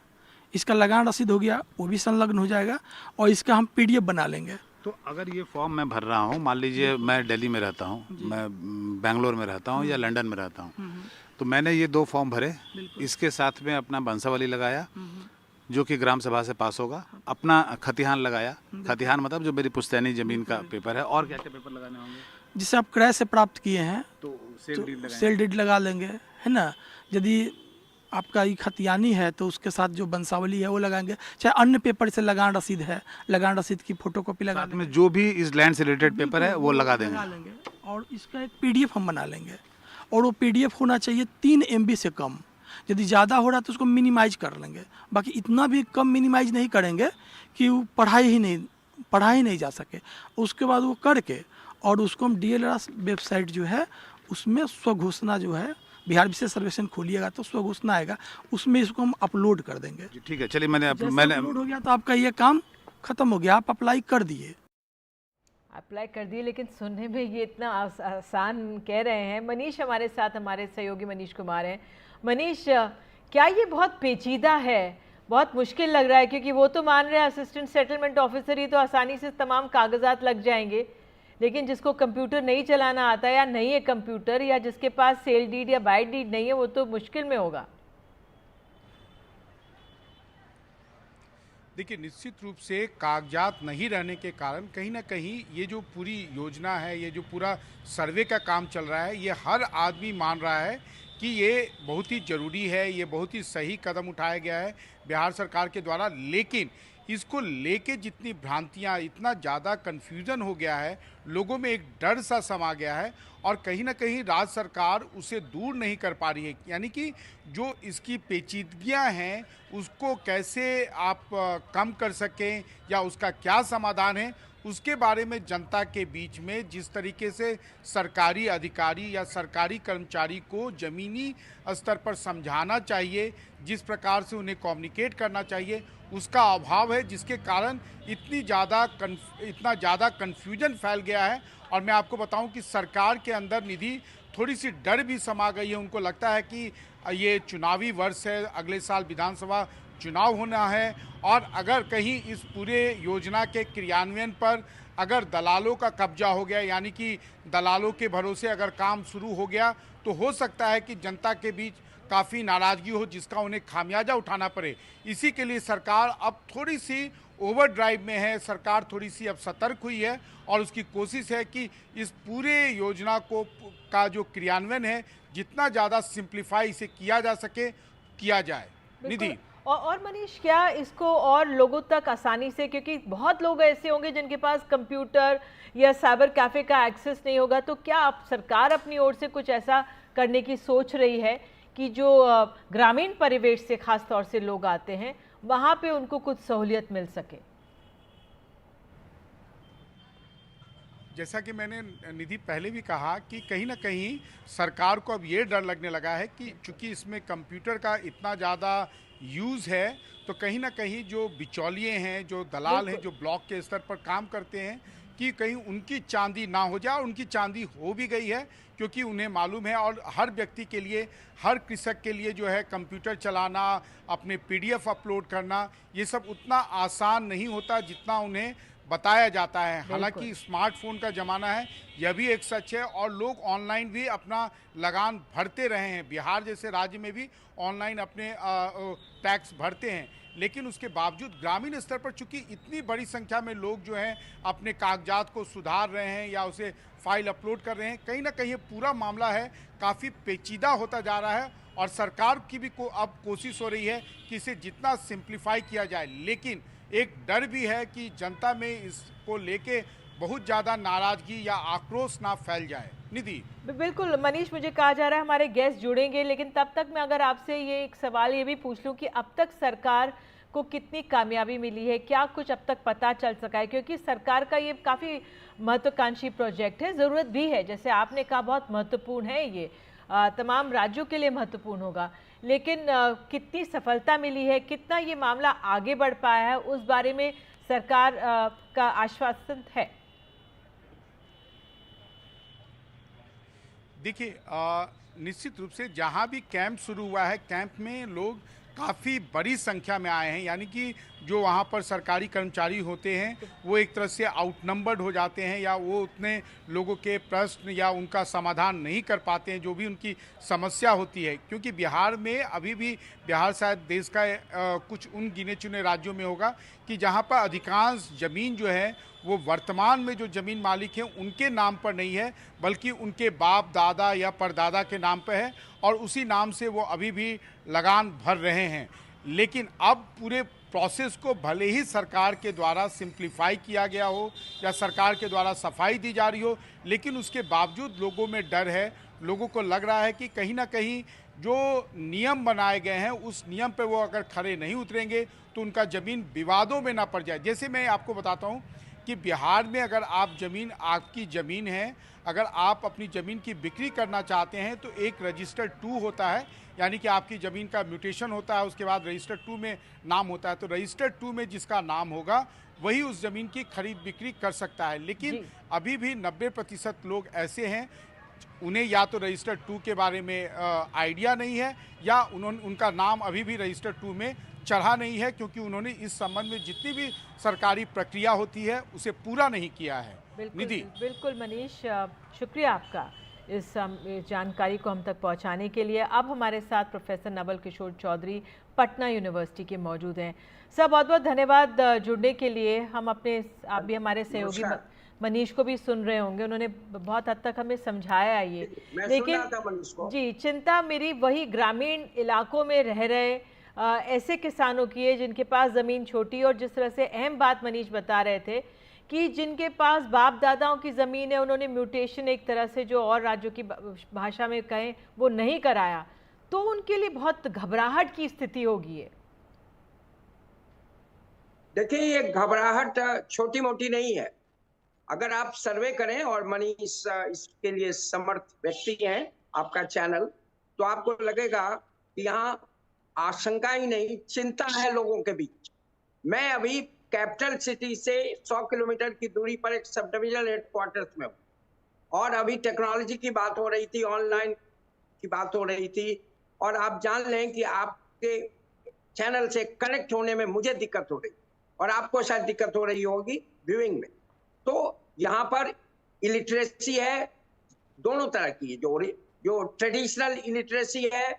इसका लगान रसीद हो गया, वो भी संलग्न हो जाएगा, और इसका हम PDF बना लेंगे। तो अगर ये फॉर्म मैं भर रहा हूँ, मान लीजिए मैं दिल्ली में रहता हूँ, मैं बेंगलोर में रहता हूँ या लंदन में रहता हूँ, तो मैंने ये 2 फॉर्म भरे, इसके साथ में अपना वंशावली लगाया जो कि ग्राम सभा से पास होगा, अपना खतिहान लगाया, खतिहान मतलब जो मेरी पुश्तैनी ज़मीन का पेपर है, और क्या क्या पेपर लगाने होंगे? जिसे आप क्रय से प्राप्त किए हैं तो सेल डीड लगा लेंगे, है ना। यदि आपका ये खतियानी है तो उसके साथ जो वंशावली है वो लगाएंगे। चाहे अन्य पेपर से लगान रसीद है, लगान रसीद की फोटोकॉपी लगा में जो भी इस लैंड से रिलेटेड पेपर है वो लगा देंगे। और इसका एक PDF हम बना लेंगे, और वो PDF होना चाहिए 3 MB से कम। यदि ज़्यादा हो रहा है तो उसको मिनिमाइज कर लेंगे। बाकी इतना भी कम मिनिमाइज नहीं करेंगे कि वो पढ़ा ही नहीं जा सके। उसके बाद वो करके और उसको हम DLRS वेबसाइट जो है उसमें स्वघोषणा जो है, बिहार विशेष सर्वेक्षण खोलिएगा तो स्वघोषणा आएगा, उसमें इसको हम अपलोड कर देंगे। ठीक है, चलिए मैंने अपलोड हो गया तो आपका ये काम खत्म हो गया, आप अप्लाई कर दिए। अप्लाई कर दिए, लेकिन सुनने में ये इतना आसान कह रहे हैं। मनीष हमारे साथ, हमारे सहयोगी मनीष कुमार हैं। मनीष, क्या ये बहुत पेचीदा है, बहुत मुश्किल लग रहा है? क्योंकि वो तो मान रहे हैं असिस्टेंट सेटलमेंट ऑफिसर ही तो आसानी से तमाम कागजात लग जाएंगे, लेकिन जिसको कंप्यूटर नहीं चलाना आता या नहीं है कंप्यूटर, या जिसके पास सेल डीड या बाय डीड नहीं है, वो तो मुश्किल में होगा। देखिए, निश्चित रूप से कागजात नहीं रहने के कारण कहीं ना कहीं ये जो पूरी योजना है, ये जो पूरा सर्वे का काम चल रहा है, ये हर आदमी मान रहा है कि ये बहुत ही ज़रूरी है, ये बहुत ही सही कदम उठाया गया है बिहार सरकार के द्वारा। लेकिन इसको लेके जितनी भ्रांतियाँ, इतना ज़्यादा कन्फ्यूज़न हो गया है, लोगों में एक डर सा समा गया है और कहीं ना कहीं राज्य सरकार उसे दूर नहीं कर पा रही है। यानी कि जो इसकी पेचीदगियाँ हैं उसको कैसे आप कम कर सकें या उसका क्या समाधान है, उसके बारे में जनता के बीच में जिस तरीके से सरकारी अधिकारी या सरकारी कर्मचारी को ज़मीनी स्तर पर समझाना चाहिए, जिस प्रकार से उन्हें कम्युनिकेट करना चाहिए, उसका अभाव है, जिसके कारण इतना ज़्यादा कन्फ्यूजन फैल गया है। और मैं आपको बताऊं कि सरकार के अंदर निधि थोड़ी सी डर भी समा गई है। उनको लगता है कि ये चुनावी वर्ष है, अगले साल विधानसभा चुनाव होना है और अगर कहीं इस पूरे योजना के क्रियान्वयन पर अगर दलालों का कब्जा हो गया, यानी कि दलालों के भरोसे अगर काम शुरू हो गया, तो हो सकता है कि जनता के बीच काफ़ी नाराज़गी हो, जिसका उन्हें खामियाजा उठाना पड़े। इसी के लिए सरकार अब थोड़ी सी ओवरड्राइव में है, सरकार थोड़ी सी अब सतर्क हुई है और उसकी कोशिश है कि इस पूरे योजना का जो क्रियान्वयन है, जितना ज़्यादा सिंप्लीफाई इसे किया जा सके, किया जाए। निधि और मनीष, क्या इसको और लोगों तक आसानी से, क्योंकि बहुत लोग ऐसे होंगे जिनके पास कंप्यूटर या साइबर कैफ़े का एक्सेस नहीं होगा, तो क्या आप सरकार अपनी ओर से कुछ ऐसा करने की सोच रही है कि जो ग्रामीण परिवेश से खास तौर से लोग आते हैं, वहाँ पे उनको कुछ सहूलियत मिल सके? जैसा कि मैंने निधि पहले भी कहा कि कहीं ना कहीं सरकार को अब ये डर लगने लगा है कि चूंकि इसमें कंप्यूटर का इतना ज़्यादा यूज़ है, तो कहीं ना कहीं जो बिचौलिए हैं, जो दलाल हैं, जो ब्लॉक के स्तर पर काम करते हैं, कि कहीं उनकी चांदी ना हो जाए। और उनकी चांदी हो भी गई है, क्योंकि उन्हें मालूम है। और हर व्यक्ति के लिए, हर कृषक के लिए जो है कंप्यूटर चलाना, अपने PDF अपलोड करना, ये सब उतना आसान नहीं होता जितना उन्हें बताया जाता है। हालांकि स्मार्टफोन का ज़माना है, यह भी एक सच है, और लोग ऑनलाइन भी अपना लगान भरते रहे हैं। बिहार जैसे राज्य में भी ऑनलाइन अपने टैक्स भरते हैं, लेकिन उसके बावजूद ग्रामीण स्तर पर चूंकि इतनी बड़ी संख्या में लोग जो हैं अपने कागजात को सुधार रहे हैं या उसे फाइल अपलोड कर रहे हैं, कहीं ना कहीं ये पूरा मामला है काफ़ी पेचीदा होता जा रहा है। और सरकार की भी अब कोशिश हो रही है कि इसे जितना सिंप्लीफाई किया जाए, लेकिन एक डर भी है कि जनता में इसको लेके बहुत ज़्यादा नाराज़गी या आक्रोश ना फैल जाए। निधि बिल्कुल मनीष, मुझे कहा जा रहा है हमारे गेस्ट जुड़ेंगे, लेकिन तब तक मैं अगर आपसे ये एक सवाल ये भी पूछ लूँ कि अब तक सरकार को कितनी कामयाबी मिली है, क्या कुछ अब तक पता चल सका है? क्योंकि सरकार का ये काफ़ी महत्वाकांक्षी प्रोजेक्ट है, ज़रूरत भी है, जैसे आपने कहा बहुत महत्वपूर्ण है, ये तमाम राज्यों के लिए महत्वपूर्ण होगा, लेकिन कितनी सफलता मिली है, कितना ये मामला आगे बढ़ पाया है, उस बारे में सरकार का आश्वासन है? देखिए, निश्चित रूप से जहाँ भी कैंप शुरू हुआ है, कैंप में लोग काफ़ी बड़ी संख्या में आए हैं। यानी कि जो वहाँ पर सरकारी कर्मचारी होते हैं वो एक तरह से आउटनंबर्ड हो जाते हैं, या वो उतने लोगों के प्रश्न या उनका समाधान नहीं कर पाते हैं जो भी उनकी समस्या होती है। क्योंकि बिहार में अभी भी, बिहार शायद देश का कुछ उन गिने चुने राज्यों में होगा कि जहाँ पर अधिकांश ज़मीन जो है वो वर्तमान में जो ज़मीन मालिक हैं उनके नाम पर नहीं है, बल्कि उनके बाप दादा या परदादा के नाम पर है, और उसी नाम से वो अभी भी लगान भर रहे हैं। लेकिन अब पूरे प्रोसेस को भले ही सरकार के द्वारा सिंप्लीफाई किया गया हो या सरकार के द्वारा सफाई दी जा रही हो, लेकिन उसके बावजूद लोगों में डर है। लोगों को लग रहा है कि कहीं ना कहीं जो नियम बनाए गए हैं उस नियम पे वो अगर खरे नहीं उतरेंगे तो उनका ज़मीन विवादों में ना पड़ जाए। जैसे मैं आपको बताता हूँ कि बिहार में अगर आप ज़मीन, आपकी ज़मीन है, अगर आप अपनी ज़मीन की बिक्री करना चाहते हैं तो एक रजिस्टर 2 होता है, यानी कि आपकी ज़मीन का म्यूटेशन होता है, उसके बाद रजिस्टर 2 में नाम होता है। तो रजिस्टर 2 में जिसका नाम होगा वही उस ज़मीन की खरीद बिक्री कर सकता है। लेकिन अभी भी 90% लोग ऐसे हैं, उन्हें या तो रजिस्टर 2 के बारे में आइडिया नहीं है, या उनका नाम अभी भी रजिस्टर 2 में चढ़ा नहीं है, क्योंकि उन्होंने इस संबंध में जितनी भी सरकारी प्रक्रिया होती है उसे पूरा नहीं किया है। निधि, बिल्कुल मनीष, शुक्रिया आपका इस जानकारी को हम तक पहुंचाने के लिए। अब हमारे साथ प्रोफेसर नवल किशोर चौधरी पटना यूनिवर्सिटी के मौजूद हैं। सर, बहुत बहुत धन्यवाद जुड़ने के लिए। हम अपने, आप भी हमारे सहयोगी मनीष को भी सुन रहे होंगे, उन्होंने बहुत हद तक हमें समझाया ये। लेकिन जी, चिंता मेरी वही ग्रामीण इलाकों में रह रहे ऐसे किसानों की है जिनके पास ज़मीन छोटी, और जिस तरह से अहम बात मनीष बता रहे थे कि जिनके पास बाप दादाओं की ज़मीन है, उन्होंने म्यूटेशन एक तरह से जो और राज्यों की भाषा में कहें वो नहीं कराया, तो उनके लिए बहुत घबराहट की स्थिति होगी है। देखिए, ये घबराहट छोटी मोटी नहीं है। अगर आप सर्वे करें, और मनीष इसके लिए समर्थ व्यक्ति हैं, आपका चैनल, तो आपको लगेगा कि यहाँ आशंका ही नहीं, चिंता है लोगों के बीच। मैं अभी कैपिटल सिटी से 100 किलोमीटर की दूरी पर एक सब डिविजनल हेडक्वार्टर्स में हूँ, और अभी टेक्नोलॉजी की बात हो रही थी, ऑनलाइन की बात हो रही थी, और आप जान लें कि आपके चैनल से कनेक्ट होने में मुझे दिक्कत हो रही, और आपको शायद दिक्कत हो रही होगी व्यूइंग में। तो यहाँ पर इलिटरेसी है दोनों तरह की, जो ट्रेडिशनल इलिटरेसी है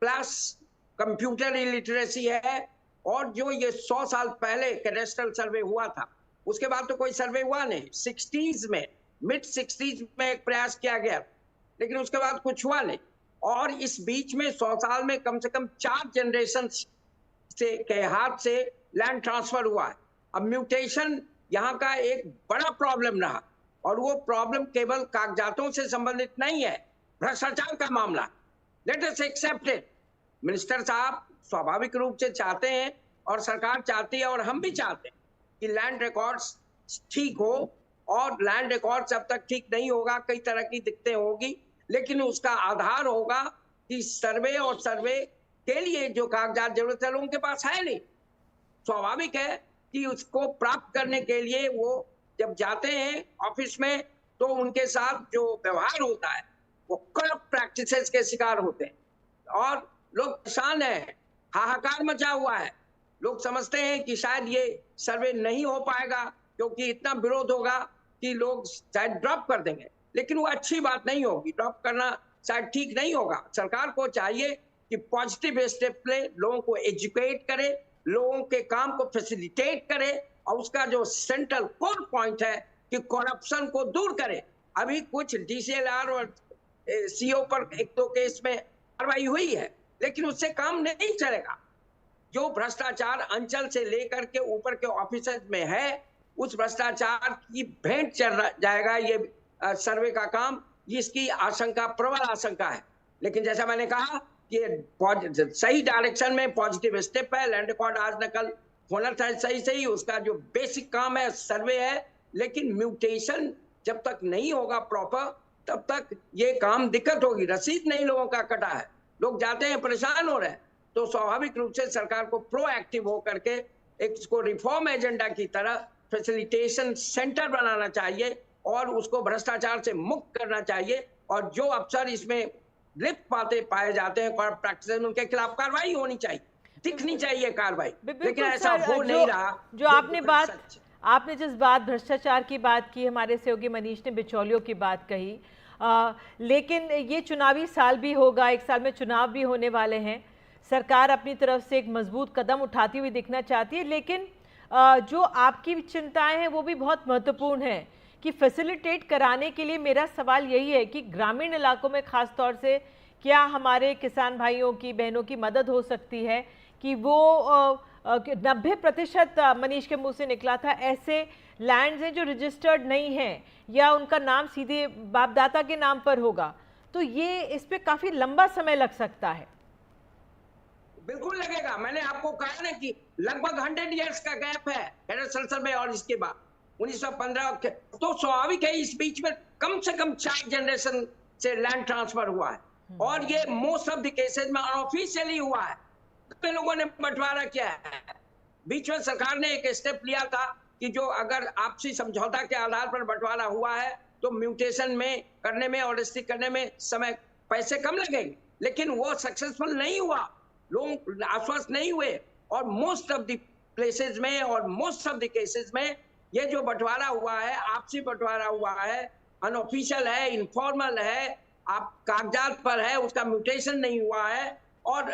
प्लस कंप्यूटर इलिटरेसी है, और जो ये 100 साल पहले कैडेस्ट्रल सर्वे हुआ था, उसके बाद तो कोई सर्वे हुआ नहीं। 60s में, मिड 60s में एक प्रयास किया गया, लेकिन उसके बाद कुछ हुआ नहीं। और इस बीच में 100 साल में कम से कम 4 जनरेशन से के हाथ से लैंड ट्रांसफर हुआ है। अब म्यूटेशन यहाँ का एक बड़ा प्रॉब्लम रहा, और वो प्रॉब्लम केवल कागजातों से संबंधित नहीं है, भ्रष्टाचार का मामला। Let us accept it. Minister साहब स्वाभाविक रूप से चाहते हैं, और सरकार चाहती है, और हम भी चाहते हैं कि लैंड रिकॉर्ड्स ठीक हो, और लैंड रिकॉर्ड्स अब तक ठीक नहीं होगा, कई तरह की दिक्कतें होगी, लेकिन उसका आधार होगा कि सर्वे, और सर्वे के लिए जो कागजात जरूरत है लोगों के पास है नहीं। स्वाभाविक है कि उसको प्राप्त करने के लिए वो जब जाते हैं ऑफिस में, तो उनके साथ जो व्यवहार होता है वो करप्ट प्रैक्टिसेस के शिकार होते हैं, और लोग परेशान हैं, हाहाकार मचा हुआ है। लोग समझते हैं कि शायद ये सर्वे नहीं हो पाएगा, क्योंकि इतना विरोध होगा कि लोग शायद ड्रॉप कर देंगे, लेकिन वो अच्छी बात नहीं होगी। ड्रॉप करना शायद ठीक नहीं होगा। सरकार को चाहिए कि पॉजिटिव स्टेप ले, लोगों को एजुकेट करे, लोगों के काम को फैसिलिटेट करे, और उसका जो सेंट्रल कोर पॉइंट है कि करप्शन को दूर करे। अभी कुछ DCLR और CO पर 1-2 केस में कार्रवाई हुई है, लेकिन उससे काम नहीं चलेगा। जो भ्रष्टाचार अंचल से लेकर के ऊपर के ऑफिसर्स में है, उस भ्रष्टाचार की भेंट चढ़ जाएगा ये सर्वे का काम, जिसकी आशंका, प्रबल आशंका है। लेकिन जैसा मैंने कहा कि सही डायरेक्शन में पॉजिटिव स्टेप है। लैंड रिकॉर्ड आज नकल होना चाहिए सही, उसका जो बेसिक काम है सर्वे है, लेकिन म्यूटेशन जब तक नहीं होगा प्रॉपर, तब तक ये काम दिक्कत होगी। रसीद नहीं लोगों का कटा है, लोग जाते हैं, परेशान हो रहे हैं। तो स्वाभाविक रूप से सरकार को प्रोएक्टिव होकर के एक इसको रिफॉर्म एजेंडा की तरह फैसिलिटेशन सेंटर बनाना चाहिए, और उसको भ्रष्टाचार से मुक्त करना चाहिए, और जो अफसर इसमें लिप्त पाए जाते हैं करप्ट प्रैक्टिसेस, उनके खिलाफ कार्रवाई होनी चाहिए, दिखनी चाहिए कार्रवाई, लेकिन ऐसा हो नहीं रहा। जो आपने जिस बात भ्रष्टाचार की बात की, हमारे सहयोगी मनीष ने बिचौलियों की बात कही, लेकिन ये चुनावी साल भी होगा, एक साल में चुनाव भी होने वाले हैं। सरकार अपनी तरफ से एक मजबूत कदम उठाती हुई दिखना चाहती है, लेकिन जो आपकी चिंताएं हैं वो भी बहुत महत्वपूर्ण हैं कि फैसिलिटेट कराने के लिए मेरा सवाल यही है कि ग्रामीण इलाकों में ख़ास तौर से क्या हमारे किसान भाइयों की, बहनों की मदद हो सकती है कि वो 90% मनीष के मुंह से निकला था ऐसे लैंड्स हैं जो रजिस्टर्ड नहीं हैं, या उनका नाम सीधे बापदादा के नाम पर होगा, तो ये इस पे काफ़ी लंबा समय लग सकता है। बिल्कुल लगेगा। मैंने आपको कहा ना कि लगभग 100 इयर्स का गैप है कैडेस्ट्रल सर्वे और इसके बाद। 1915 के, तो स्वाभाविक है इस बीच में कम से कम 4 जनरेशन से लैंड ट्रांसफर हुआ है और ये मोस्ट ऑफ द केसेस में अनऑफिशियली हुआ है। कितने लोगों ने बंटवारा किया है? बीच में सरकार ने एक स्टेप लिया था कि जो अगर आपसी समझौता के आधार पर बंटवारा हुआ है तो म्यूटेशन में करने में और रजिस्ट्री करने में समय पैसे कम लगेंगे, लेकिन वो सक्सेसफुल नहीं हुआ, लोग आश्वस्त नहीं हुए और मोस्ट ऑफ द प्लेसेस में और मोस्ट ऑफ द केसेस में ये जो बंटवारा हुआ है, आपसी बंटवारा हुआ है, अनऑफिशियल है, इनफॉर्मल है, आप कागजात पर है, उसका म्यूटेशन नहीं हुआ है और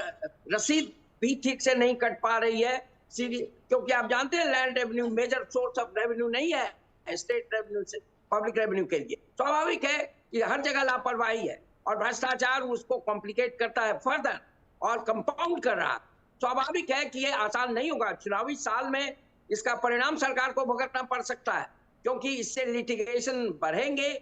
रसीद भी ठीक से नहीं कट पा रही है, क्योंकि आप जानते हैं land revenue major source of revenue नहीं है स्टेट रेवेन्यू से पब्लिक रेवेन्यू के लिए। स्वाभाविक है कि हर जगह लापरवाही है और भ्रष्टाचार उसको कॉम्प्लिकेट करता है फर्दर और कंपाउंड कर रहा है। स्वाभाविक है कि ये आसान नहीं होगा, चुनावी साल में इसका परिणाम सरकार को भुगतना पड़ सकता है क्योंकि इससे लिटिगेशन बढ़ेंगे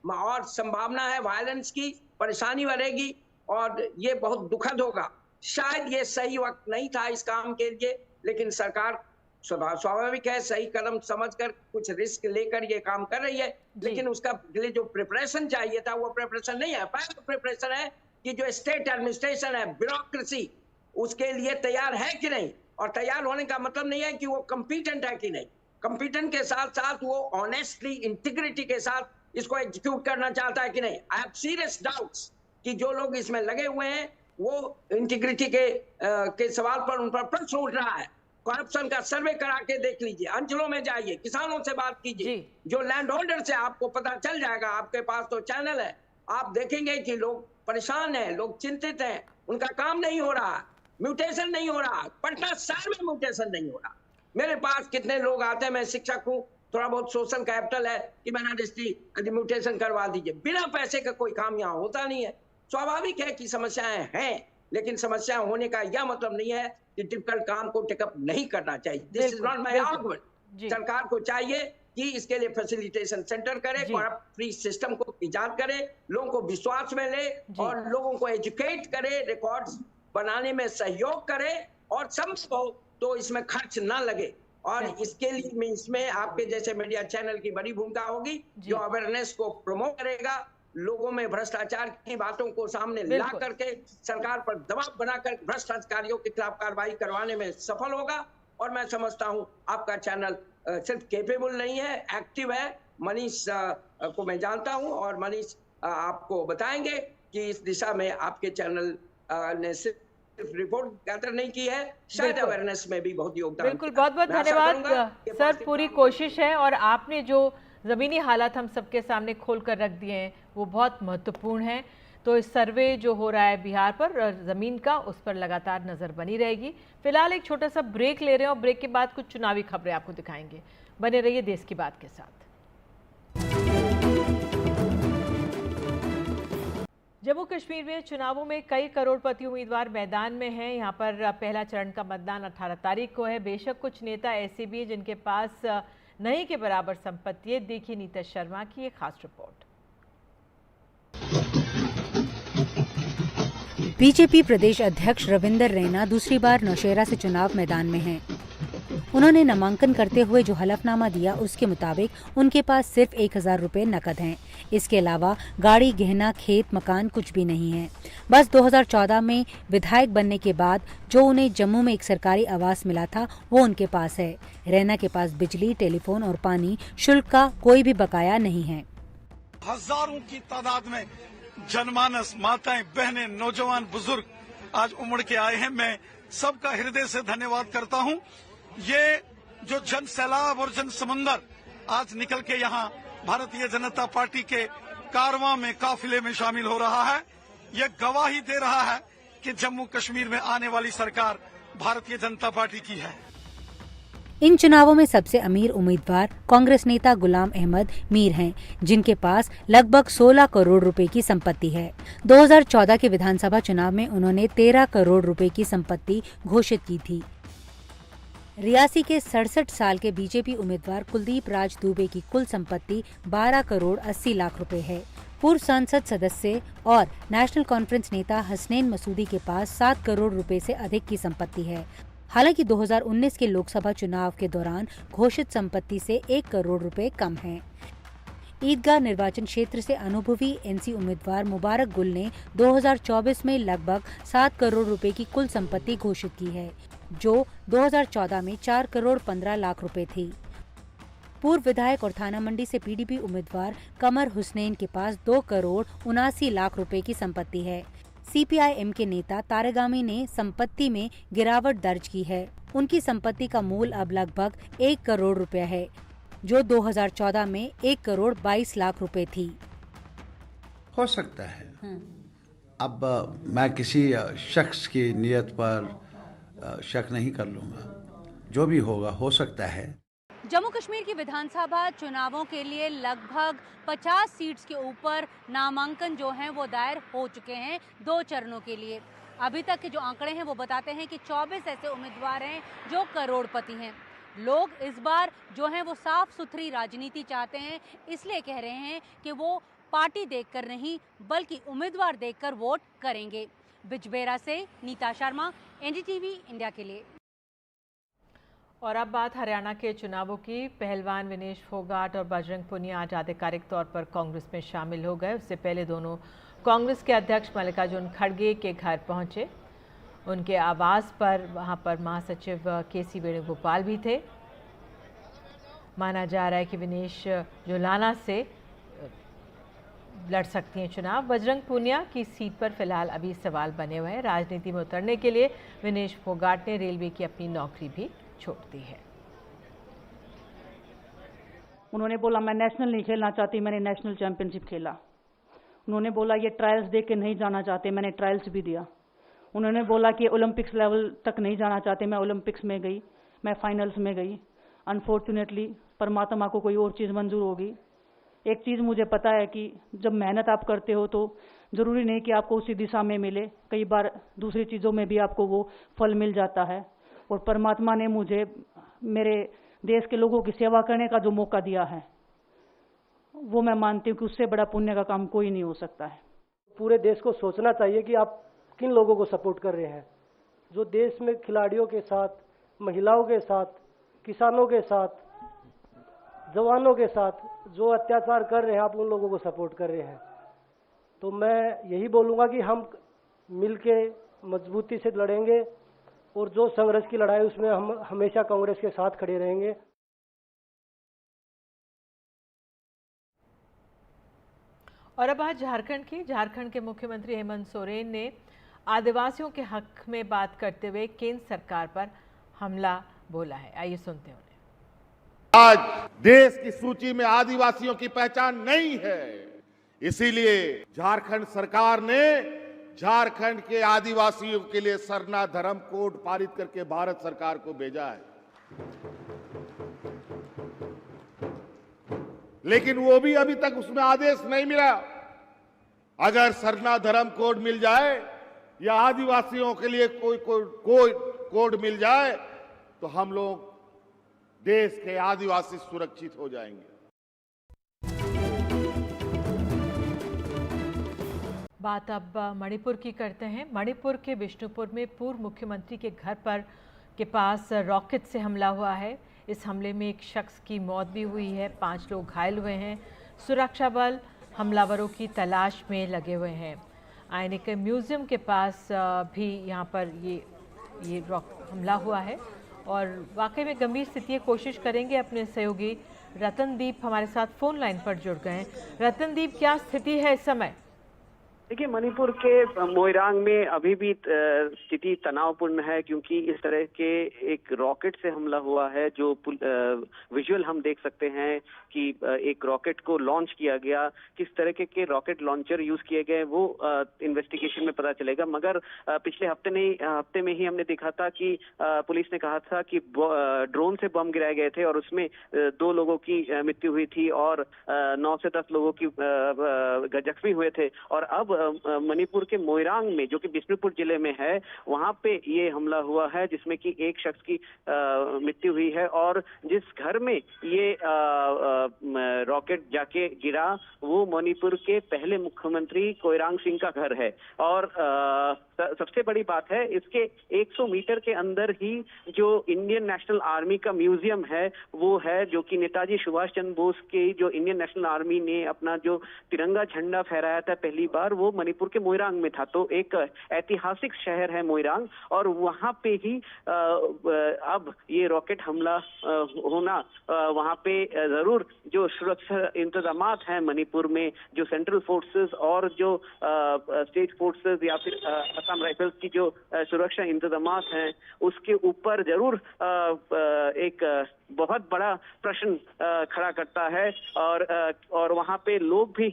और संभावना है वायलेंस की, परेशानी बढ़ेगी और ये बहुत दुखद होगा। शायद ये सही वक्त नहीं था इस काम के लिए, लेकिन सरकार स्वाभाविक है सही कदम समझकर कुछ रिस्क लेकर ये काम कर रही है, लेकिन उसका लिए जो प्रिपरेशन चाहिए था वो प्रिपरेशन नहीं है। पहला प्रिपरेशन है कि जो स्टेट एडमिनिस्ट्रेशन है, ब्यूरोक्रेसी, उसके लिए तैयार है कि नहीं, और तैयार होने का मतलब नहीं है कि वो कॉम्पिटेंट है कि नहीं, कॉम्पिटेंट के साथ साथ वो ऑनेस्टली इंटीग्रिटी के साथ इसको एग्जीक्यूट करना चाहता है कि नहीं। आई हैव सीरियस डाउट्स कि जो लोग इसमें लगे हुए हैं वो इंटीग्रिटी के सवाल पर उन पर प्रश्न उठ रहा है। करप्शन का सर्वे करा के देख लीजिए, अंचलों में जाइए, किसानों से बात कीजिए, जो लैंड होल्डर से आपको पता चल जाएगा, आपके पास तो चैनल है, आप देखेंगे कि लोग परेशान हैं, लोग चिंतित हैं, उनका काम नहीं हो रहा, म्यूटेशन नहीं हो रहा, पटना शहर में म्यूटेशन नहीं हो रहा। मेरे पास कितने लोग आते हैं, मैं शिक्षक हूँ, थोड़ा बहुत सोशल कैपिटल है कि मैंने रजिस्ट्री म्यूटेशन करवा दीजिए, बिना पैसे का कोई काम यहाँ होता नहीं है। स्वाभाविक है कि समस्याएं हैं, लेकिन समस्या होने का यह मतलब नहीं है कि डिफिकल्ट काम को टेकअप नहीं करना चाहिए। This is not my argument. सरकार को चाहिए कि इसके लिए फैसिलिटेशन सेंटर करे, करप्ट फ्री सिस्टम को इजाद करे, लोगों को विश्वास में ले और लोगों को एजुकेट करे, रिकॉर्ड्स बनाने में सहयोग करे और संभव तो इसमें खर्च ना लगे। और इसके लिए इसमें आपके जैसे मीडिया चैनल की बड़ी भूमिका होगी जो अवेयरनेस को प्रमोट करेगा, लोगों में भ्रष्टाचार की बातों को सामने ला करके सरकार पर दबाव बनाकर भ्रष्टाचारियों के खिलाफ कार्रवाई करवाने में सफल होगा। और मैं समझता हूं आपका चैनल सिर्फ कैपेबल नहीं है, एक्टिव है। मनीष को मैं जानता हूं और मनीष आपको बताएंगे कि इस दिशा में आपके चैनल ने सिर्फ रिपोर्ट गैदर नहीं की है, शायद अवेयरनेस में भी बहुत योगदान। बिल्कुल, बहुत बहुत धन्यवाद सर, पूरी कोशिश है और आपने जो ज़मीनी हालात हम सबके सामने खोल कर रख दिए हैं वो बहुत महत्वपूर्ण है। तो इस सर्वे जो हो रहा है बिहार पर ज़मीन का, उस पर लगातार नज़र बनी रहेगी। फिलहाल एक छोटा सा ब्रेक ले रहे हैं और ब्रेक के बाद कुछ चुनावी खबरें आपको दिखाएंगे। बने रहिए देश की बात के साथ। जम्मू कश्मीर में चुनावों में कई करोड़पति उम्मीदवार मैदान में हैं। यहाँ पर पहला चरण का मतदान 18 तारीख को है। बेशक कुछ नेता ऐसे भी हैं जिनके पास नहीं के बराबर संपत्ति है। देखिए नीता शर्मा की एक खास रिपोर्ट। बीजेपी प्रदेश अध्यक्ष रविंदर रैना दूसरी बार नौशेरा से चुनाव मैदान में हैं। उन्होंने नामांकन करते हुए जो हलफनामा दिया उसके मुताबिक उनके पास सिर्फ 1000 रुपए नकद हैं। इसके अलावा गाड़ी, गहना, खेत, मकान कुछ भी नहीं है। बस 2014 में विधायक बनने के बाद जो उन्हें जम्मू में एक सरकारी आवास मिला था वो उनके पास है। रैना के पास बिजली, टेलीफोन और पानी शुल्क का कोई भी बकाया नहीं है। हजारों की तादाद में जनमानस, माताएं, बहनें, नौजवान, बुजुर्ग आज उमड़ के आए हैं। मैं सबका हृदय से धन्यवाद करता हूं। ये जो जन सैलाब और जन समंदर आज निकल के यहाँ भारतीय जनता पार्टी के कारवां में, काफिले में शामिल हो रहा है, ये गवाही दे रहा है कि जम्मू कश्मीर में आने वाली सरकार भारतीय जनता पार्टी की है। इन चुनावों में सबसे अमीर उम्मीदवार कांग्रेस नेता गुलाम अहमद मीर हैं, जिनके पास लगभग 16 करोड़ रुपए की संपत्ति है। 2014 के विधानसभा चुनाव में उन्होंने 13 करोड़ रुपए की संपत्ति घोषित की थी। रियासी के 67 साल के बीजेपी उम्मीदवार कुलदीप राज दुबे की कुल संपत्ति 12 करोड़ 80 लाख रुपए है। पूर्व संसद सदस्य और नेशनल कॉन्फ्रेंस नेता हसनैन मसूदी के पास 7 करोड़ रुपए से अधिक की संपत्ति है। हालांकि 2019 के लोकसभा चुनाव के दौरान घोषित संपत्ति से 1 करोड़ रुपए कम है। ईदगाह निर्वाचन क्षेत्र से अनुभवी एनसी उम्मीदवार मुबारक गुल ने 2024 में लगभग 7 करोड़ रुपए की कुल संपत्ति घोषित की है, जो 2014 में 4 करोड़ 15 लाख रुपए थी। पूर्व विधायक और थाना मंडी से पीडीपी उम्मीदवार कमर हुसैन के पास 2 करोड़ 79 लाख रुपए की संपत्ति है। सीपीआईएम के नेता तारेगामी ने संपत्ति में गिरावट दर्ज की है। उनकी संपत्ति का मूल अब लगभग 1 करोड़ रुपए है, जो 2014 में 1 करोड़ 22 लाख रुपए थी। हो सकता है। अब मैं किसी शख्स की नीयत पर शक नहीं कर लूँगा, जो भी होगा हो सकता है। जम्मू कश्मीर की विधानसभा चुनावों के लिए लगभग 50 सीट्स के ऊपर नामांकन जो हैं वो दायर हो चुके हैं 2 चरणों के लिए। अभी तक के जो आंकड़े हैं वो बताते हैं कि 24 ऐसे उम्मीदवार हैं जो करोड़पति हैं। लोग इस बार जो हैं वो साफ सुथरी राजनीति चाहते हैं, इसलिए कह रहे हैं कि वो पार्टी देखकर नहीं बल्कि उम्मीदवार देखकर वोट करेंगे। बिजबेरा से नीता शर्मा, एनडीटीवी इंडिया के लिए। और अब बात हरियाणा के चुनावों की। पहलवान विनेश फोगाट और बजरंग पुनिया आज आधिकारिक तौर पर कांग्रेस में शामिल हो गए। उससे पहले दोनों कांग्रेस के अध्यक्ष मल्लिकार्जुन खड़गे के घर पहुंचे। उनके आवास पर वहां पर महासचिव केसी वेणुगोपाल भी थे। माना जा रहा है कि विनेश जुलाना से लड़ सकती हैं चुनाव। बजरंग पुनिया की सीट पर फिलहाल अभी सवाल बने हुए हैं। राजनीति में उतरने के लिए विनेश फोगाट ने रेलवे की अपनी नौकरी भी छोड़ दी है। उन्होंने बोला मैं नेशनल नहीं खेलना चाहती, मैंने नेशनल चैंपियनशिप खेला। उन्होंने बोला ये ट्रायल्स दे के नहीं जाना चाहते, मैंने ट्रायल्स भी दिया। उन्होंने बोला कि ओलंपिक्स लेवल तक नहीं जाना चाहते, मैं ओलंपिक्स में गई, मैं फाइनल्स में गई। अनफॉर्चुनेटली परमात्मा को कोई और चीज़ मंजूर होगी। एक चीज़ मुझे पता है कि जब मेहनत आप करते हो तो ज़रूरी नहीं कि आपको उसी दिशा में मिले, कई बार दूसरी चीज़ों में भी आपको वो फल मिल जाता है। और परमात्मा ने मुझे मेरे देश के लोगों की सेवा करने का जो मौका दिया है, वो मैं मानती हूँ कि उससे बड़ा पुण्य का काम कोई नहीं हो सकता है। पूरे देश को सोचना चाहिए कि आप किन लोगों को सपोर्ट कर रहे हैं। जो देश में खिलाड़ियों के साथ, महिलाओं के साथ, किसानों के साथ, जवानों के साथ जो अत्याचार कर रहे हैं, आप उन लोगों को सपोर्ट कर रहे हैं। तो मैं यही बोलूँगा कि हम मिलके मजबूती से लड़ेंगे और जो संघर्ष की लड़ाई उसमें हम हमेशा कांग्रेस के साथ खड़े रहेंगे। और अब आज झारखंड के मुख्यमंत्री हेमंत सोरेन ने आदिवासियों के हक में बात करते हुए केंद्र सरकार पर हमला बोला है। आइए सुनते हैं उन्हें। आज देश की सूची में आदिवासियों की पहचान नहीं है, इसीलिए झारखंड सरकार ने झारखंड के आदिवासियों के लिए सरना धर्म कोड पारित करके भारत सरकार को भेजा है। लेकिन वो भी अभी तक उसमें आदेश नहीं मिला। अगर सरना धर्म कोड मिल जाए या आदिवासियों के लिए कोई कोड मिल जाए तो हम लोग देश के आदिवासी सुरक्षित हो जाएंगे। बात अब मणिपुर की करते हैं। मणिपुर के बिष्णुपुर में पूर्व मुख्यमंत्री के घर पर के पास रॉकेट से हमला हुआ है। इस हमले में एक शख्स की मौत भी हुई है, 5 लोग घायल हुए हैं। सुरक्षा बल हमलावरों की तलाश में लगे हुए हैं। आईने के म्यूजियम के पास भी यहाँ पर ये हमला हुआ है और वाकई में गंभीर स्थिति है। कोशिश करेंगे। अपने सहयोगी रतनदीप हमारे साथ फोन लाइन पर जुड़ गए हैं। रतनदीप, क्या स्थिति है इस समय? देखिए, मणिपुर के मोइरांग में अभी भी स्थिति तनावपूर्ण है, क्योंकि इस तरह के एक रॉकेट से हमला हुआ है। जो विजुअल हम देख सकते हैं कि एक रॉकेट को लॉन्च किया गया। किस तरह के रॉकेट लॉन्चर यूज किए गए वो इन्वेस्टिगेशन में पता चलेगा। मगर पिछले हफ्ते में ही हमने देखा था कि पुलिस ने कहा था कि ड्रोन से बम गिराए गए थे और उसमें 2 लोगों की मृत्यु हुई थी और 9 से 10 लोगों की जख्मी हुए थे। और अब मणिपुर के मोइरांग में, जो कि बिष्णुपुर जिले में है, वहां पे ये हमला हुआ है जिसमें कि एक शख्स की मृत्यु हुई है। और जिस घर में ये रॉकेट जाके गिरा वो मणिपुर के पहले मुख्यमंत्री कोइरांग सिंह का घर है। और सबसे बड़ी बात है, इसके 100 मीटर के अंदर ही जो इंडियन नेशनल आर्मी का म्यूजियम है वो है, जो कि नेताजी सुभाष चंद्र बोस के जो इंडियन नेशनल आर्मी ने अपना जो तिरंगा झंडा फहराया था पहली बार, वो मणिपुर के मोइरांग में था। तो एक ऐतिहासिक शहर है मोइरांग, और वहां पे ही अब ये रॉकेट हमला होना, वहां पे जरूर जो सुरक्षा इंतजाम हैं मणिपुर में, जो सेंट्रल फोर्सेस और जो स्टेट फोर्सेस या फिर असम राइफल्स की जो सुरक्षा इंतजाम हैं, उसके ऊपर जरूर एक बहुत बड़ा प्रश्न खड़ा करता है। और वहाँ पे लोग भी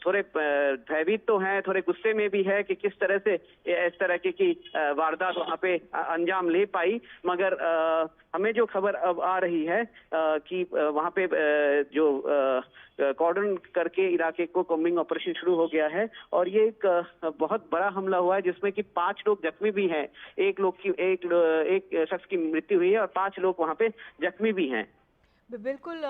थोड़े भयभीत तो हैं, थोड़े गुस्से में भी है कि किस तरह से इस तरह की वारदात वहाँ पे अंजाम ले पाई। मगर हमें जो खबर अब आ रही है कि वहाँ पे जो कॉर्डन करके इलाके को कॉम्बिंग ऑपरेशन शुरू हो गया है, और ये एक बहुत बड़ा हमला हुआ है जिसमें कि 5 लोग जख्मी भी हैं। एक शख्स की मृत्यु हुई है और 5 लोग वहाँ पे जख्मी भी हैं। बिल्कुल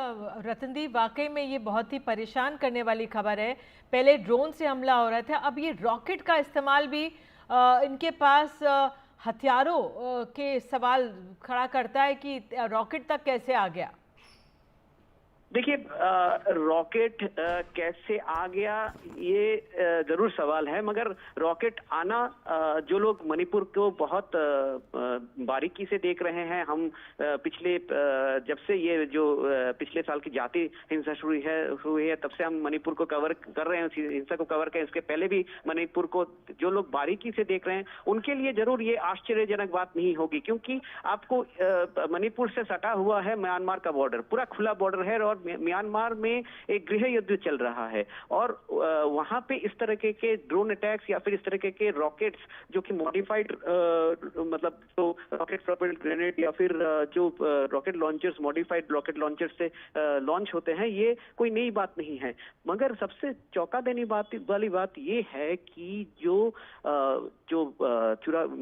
रतनदीप, वाकई में ये बहुत ही परेशान करने वाली खबर है। पहले ड्रोन से हमला हो रहा था, अब ये रॉकेट का इस्तेमाल भी इनके पास हथियारों के सवाल खड़ा करता है कि रॉकेट तक कैसे आ गया। देखिए, रॉकेट कैसे आ गया ये जरूर सवाल है, मगर रॉकेट आना, जो लोग मणिपुर को बहुत बारीकी से देख रहे हैं, हम पिछले जब से ये जो पिछले साल की जाति हिंसा शुरू हुई है तब से हम मणिपुर को कवर कर रहे हैं, उस हिंसा को कवर करें। इसके पहले भी मणिपुर को जो लोग बारीकी से देख रहे हैं उनके लिए जरूर ये आश्चर्यजनक बात नहीं होगी, क्योंकि आपको मणिपुर से सटा हुआ है म्यांमार का बॉर्डर, पूरा खुला बॉर्डर है, और म्यांमार में एक गृह युद्ध चल रहा है। और वहां पे इस तरह के ड्रोन अटैक्स या फिर इस तरह के रॉकेट्स जो कि मॉडिफाइड मतलब तो रॉकेट प्रोपेल्ड ग्रेनेड या फिर जो rocket launchers, modified rocket launchers से लॉन्च होते हैं, ये कोई नई बात नहीं है। मगर सबसे चौंका देने वाली बात ये है कि जो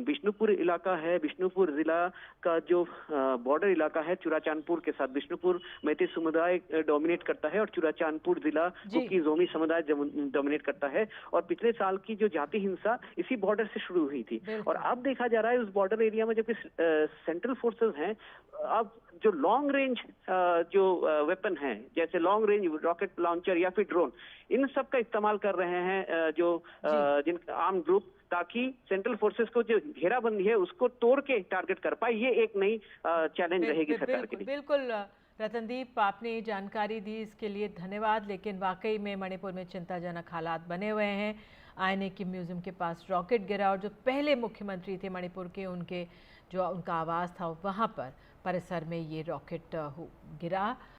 बिष्णुपुर इलाका है, बिष्णुपुर जिला का जो बॉर्डर इलाका है चुराचांदपुर के साथ, बिष्णुपुर मैती समुदाय डोमिनेट करता है और चुराचांदपुर जिला कुकी जोमी समुदाय डोमिनेट करता है। और पिछले साल की जो जाति हिंसा इसी बॉर्डर से शुरू हुई थी, और अब देखा जा रहा है उस बॉर्डर एरिया में जबकि सेंट्रल फोर्सेस हैं, अब जो लॉन्ग रेंज जो वेपन है, जैसे लॉन्ग रेंज रॉकेट लॉन्चर या फिर ड्रोन, इन सब का इस्तेमाल कर रहे हैं जो जिन आर्म ग्रुप, ताकि सेंट्रल फोर्सेस को जो घेराबंदी है उसको तोड़ के टारगेट कर पाए। ये एक नई चैलेंज रहेगी सरकार के लिए। बिल्कुल रतनदीप, आपने जानकारी दी, इसके लिए धन्यवाद। लेकिन वाकई में मणिपुर में चिंताजनक हालात बने हुए हैं। आईने की म्यूजियम के पास रॉकेट गिरा और जो पहले मुख्यमंत्री थे मणिपुर के, उनका आवास था वहाँ पर परिसर में ये रॉकेट गिरा।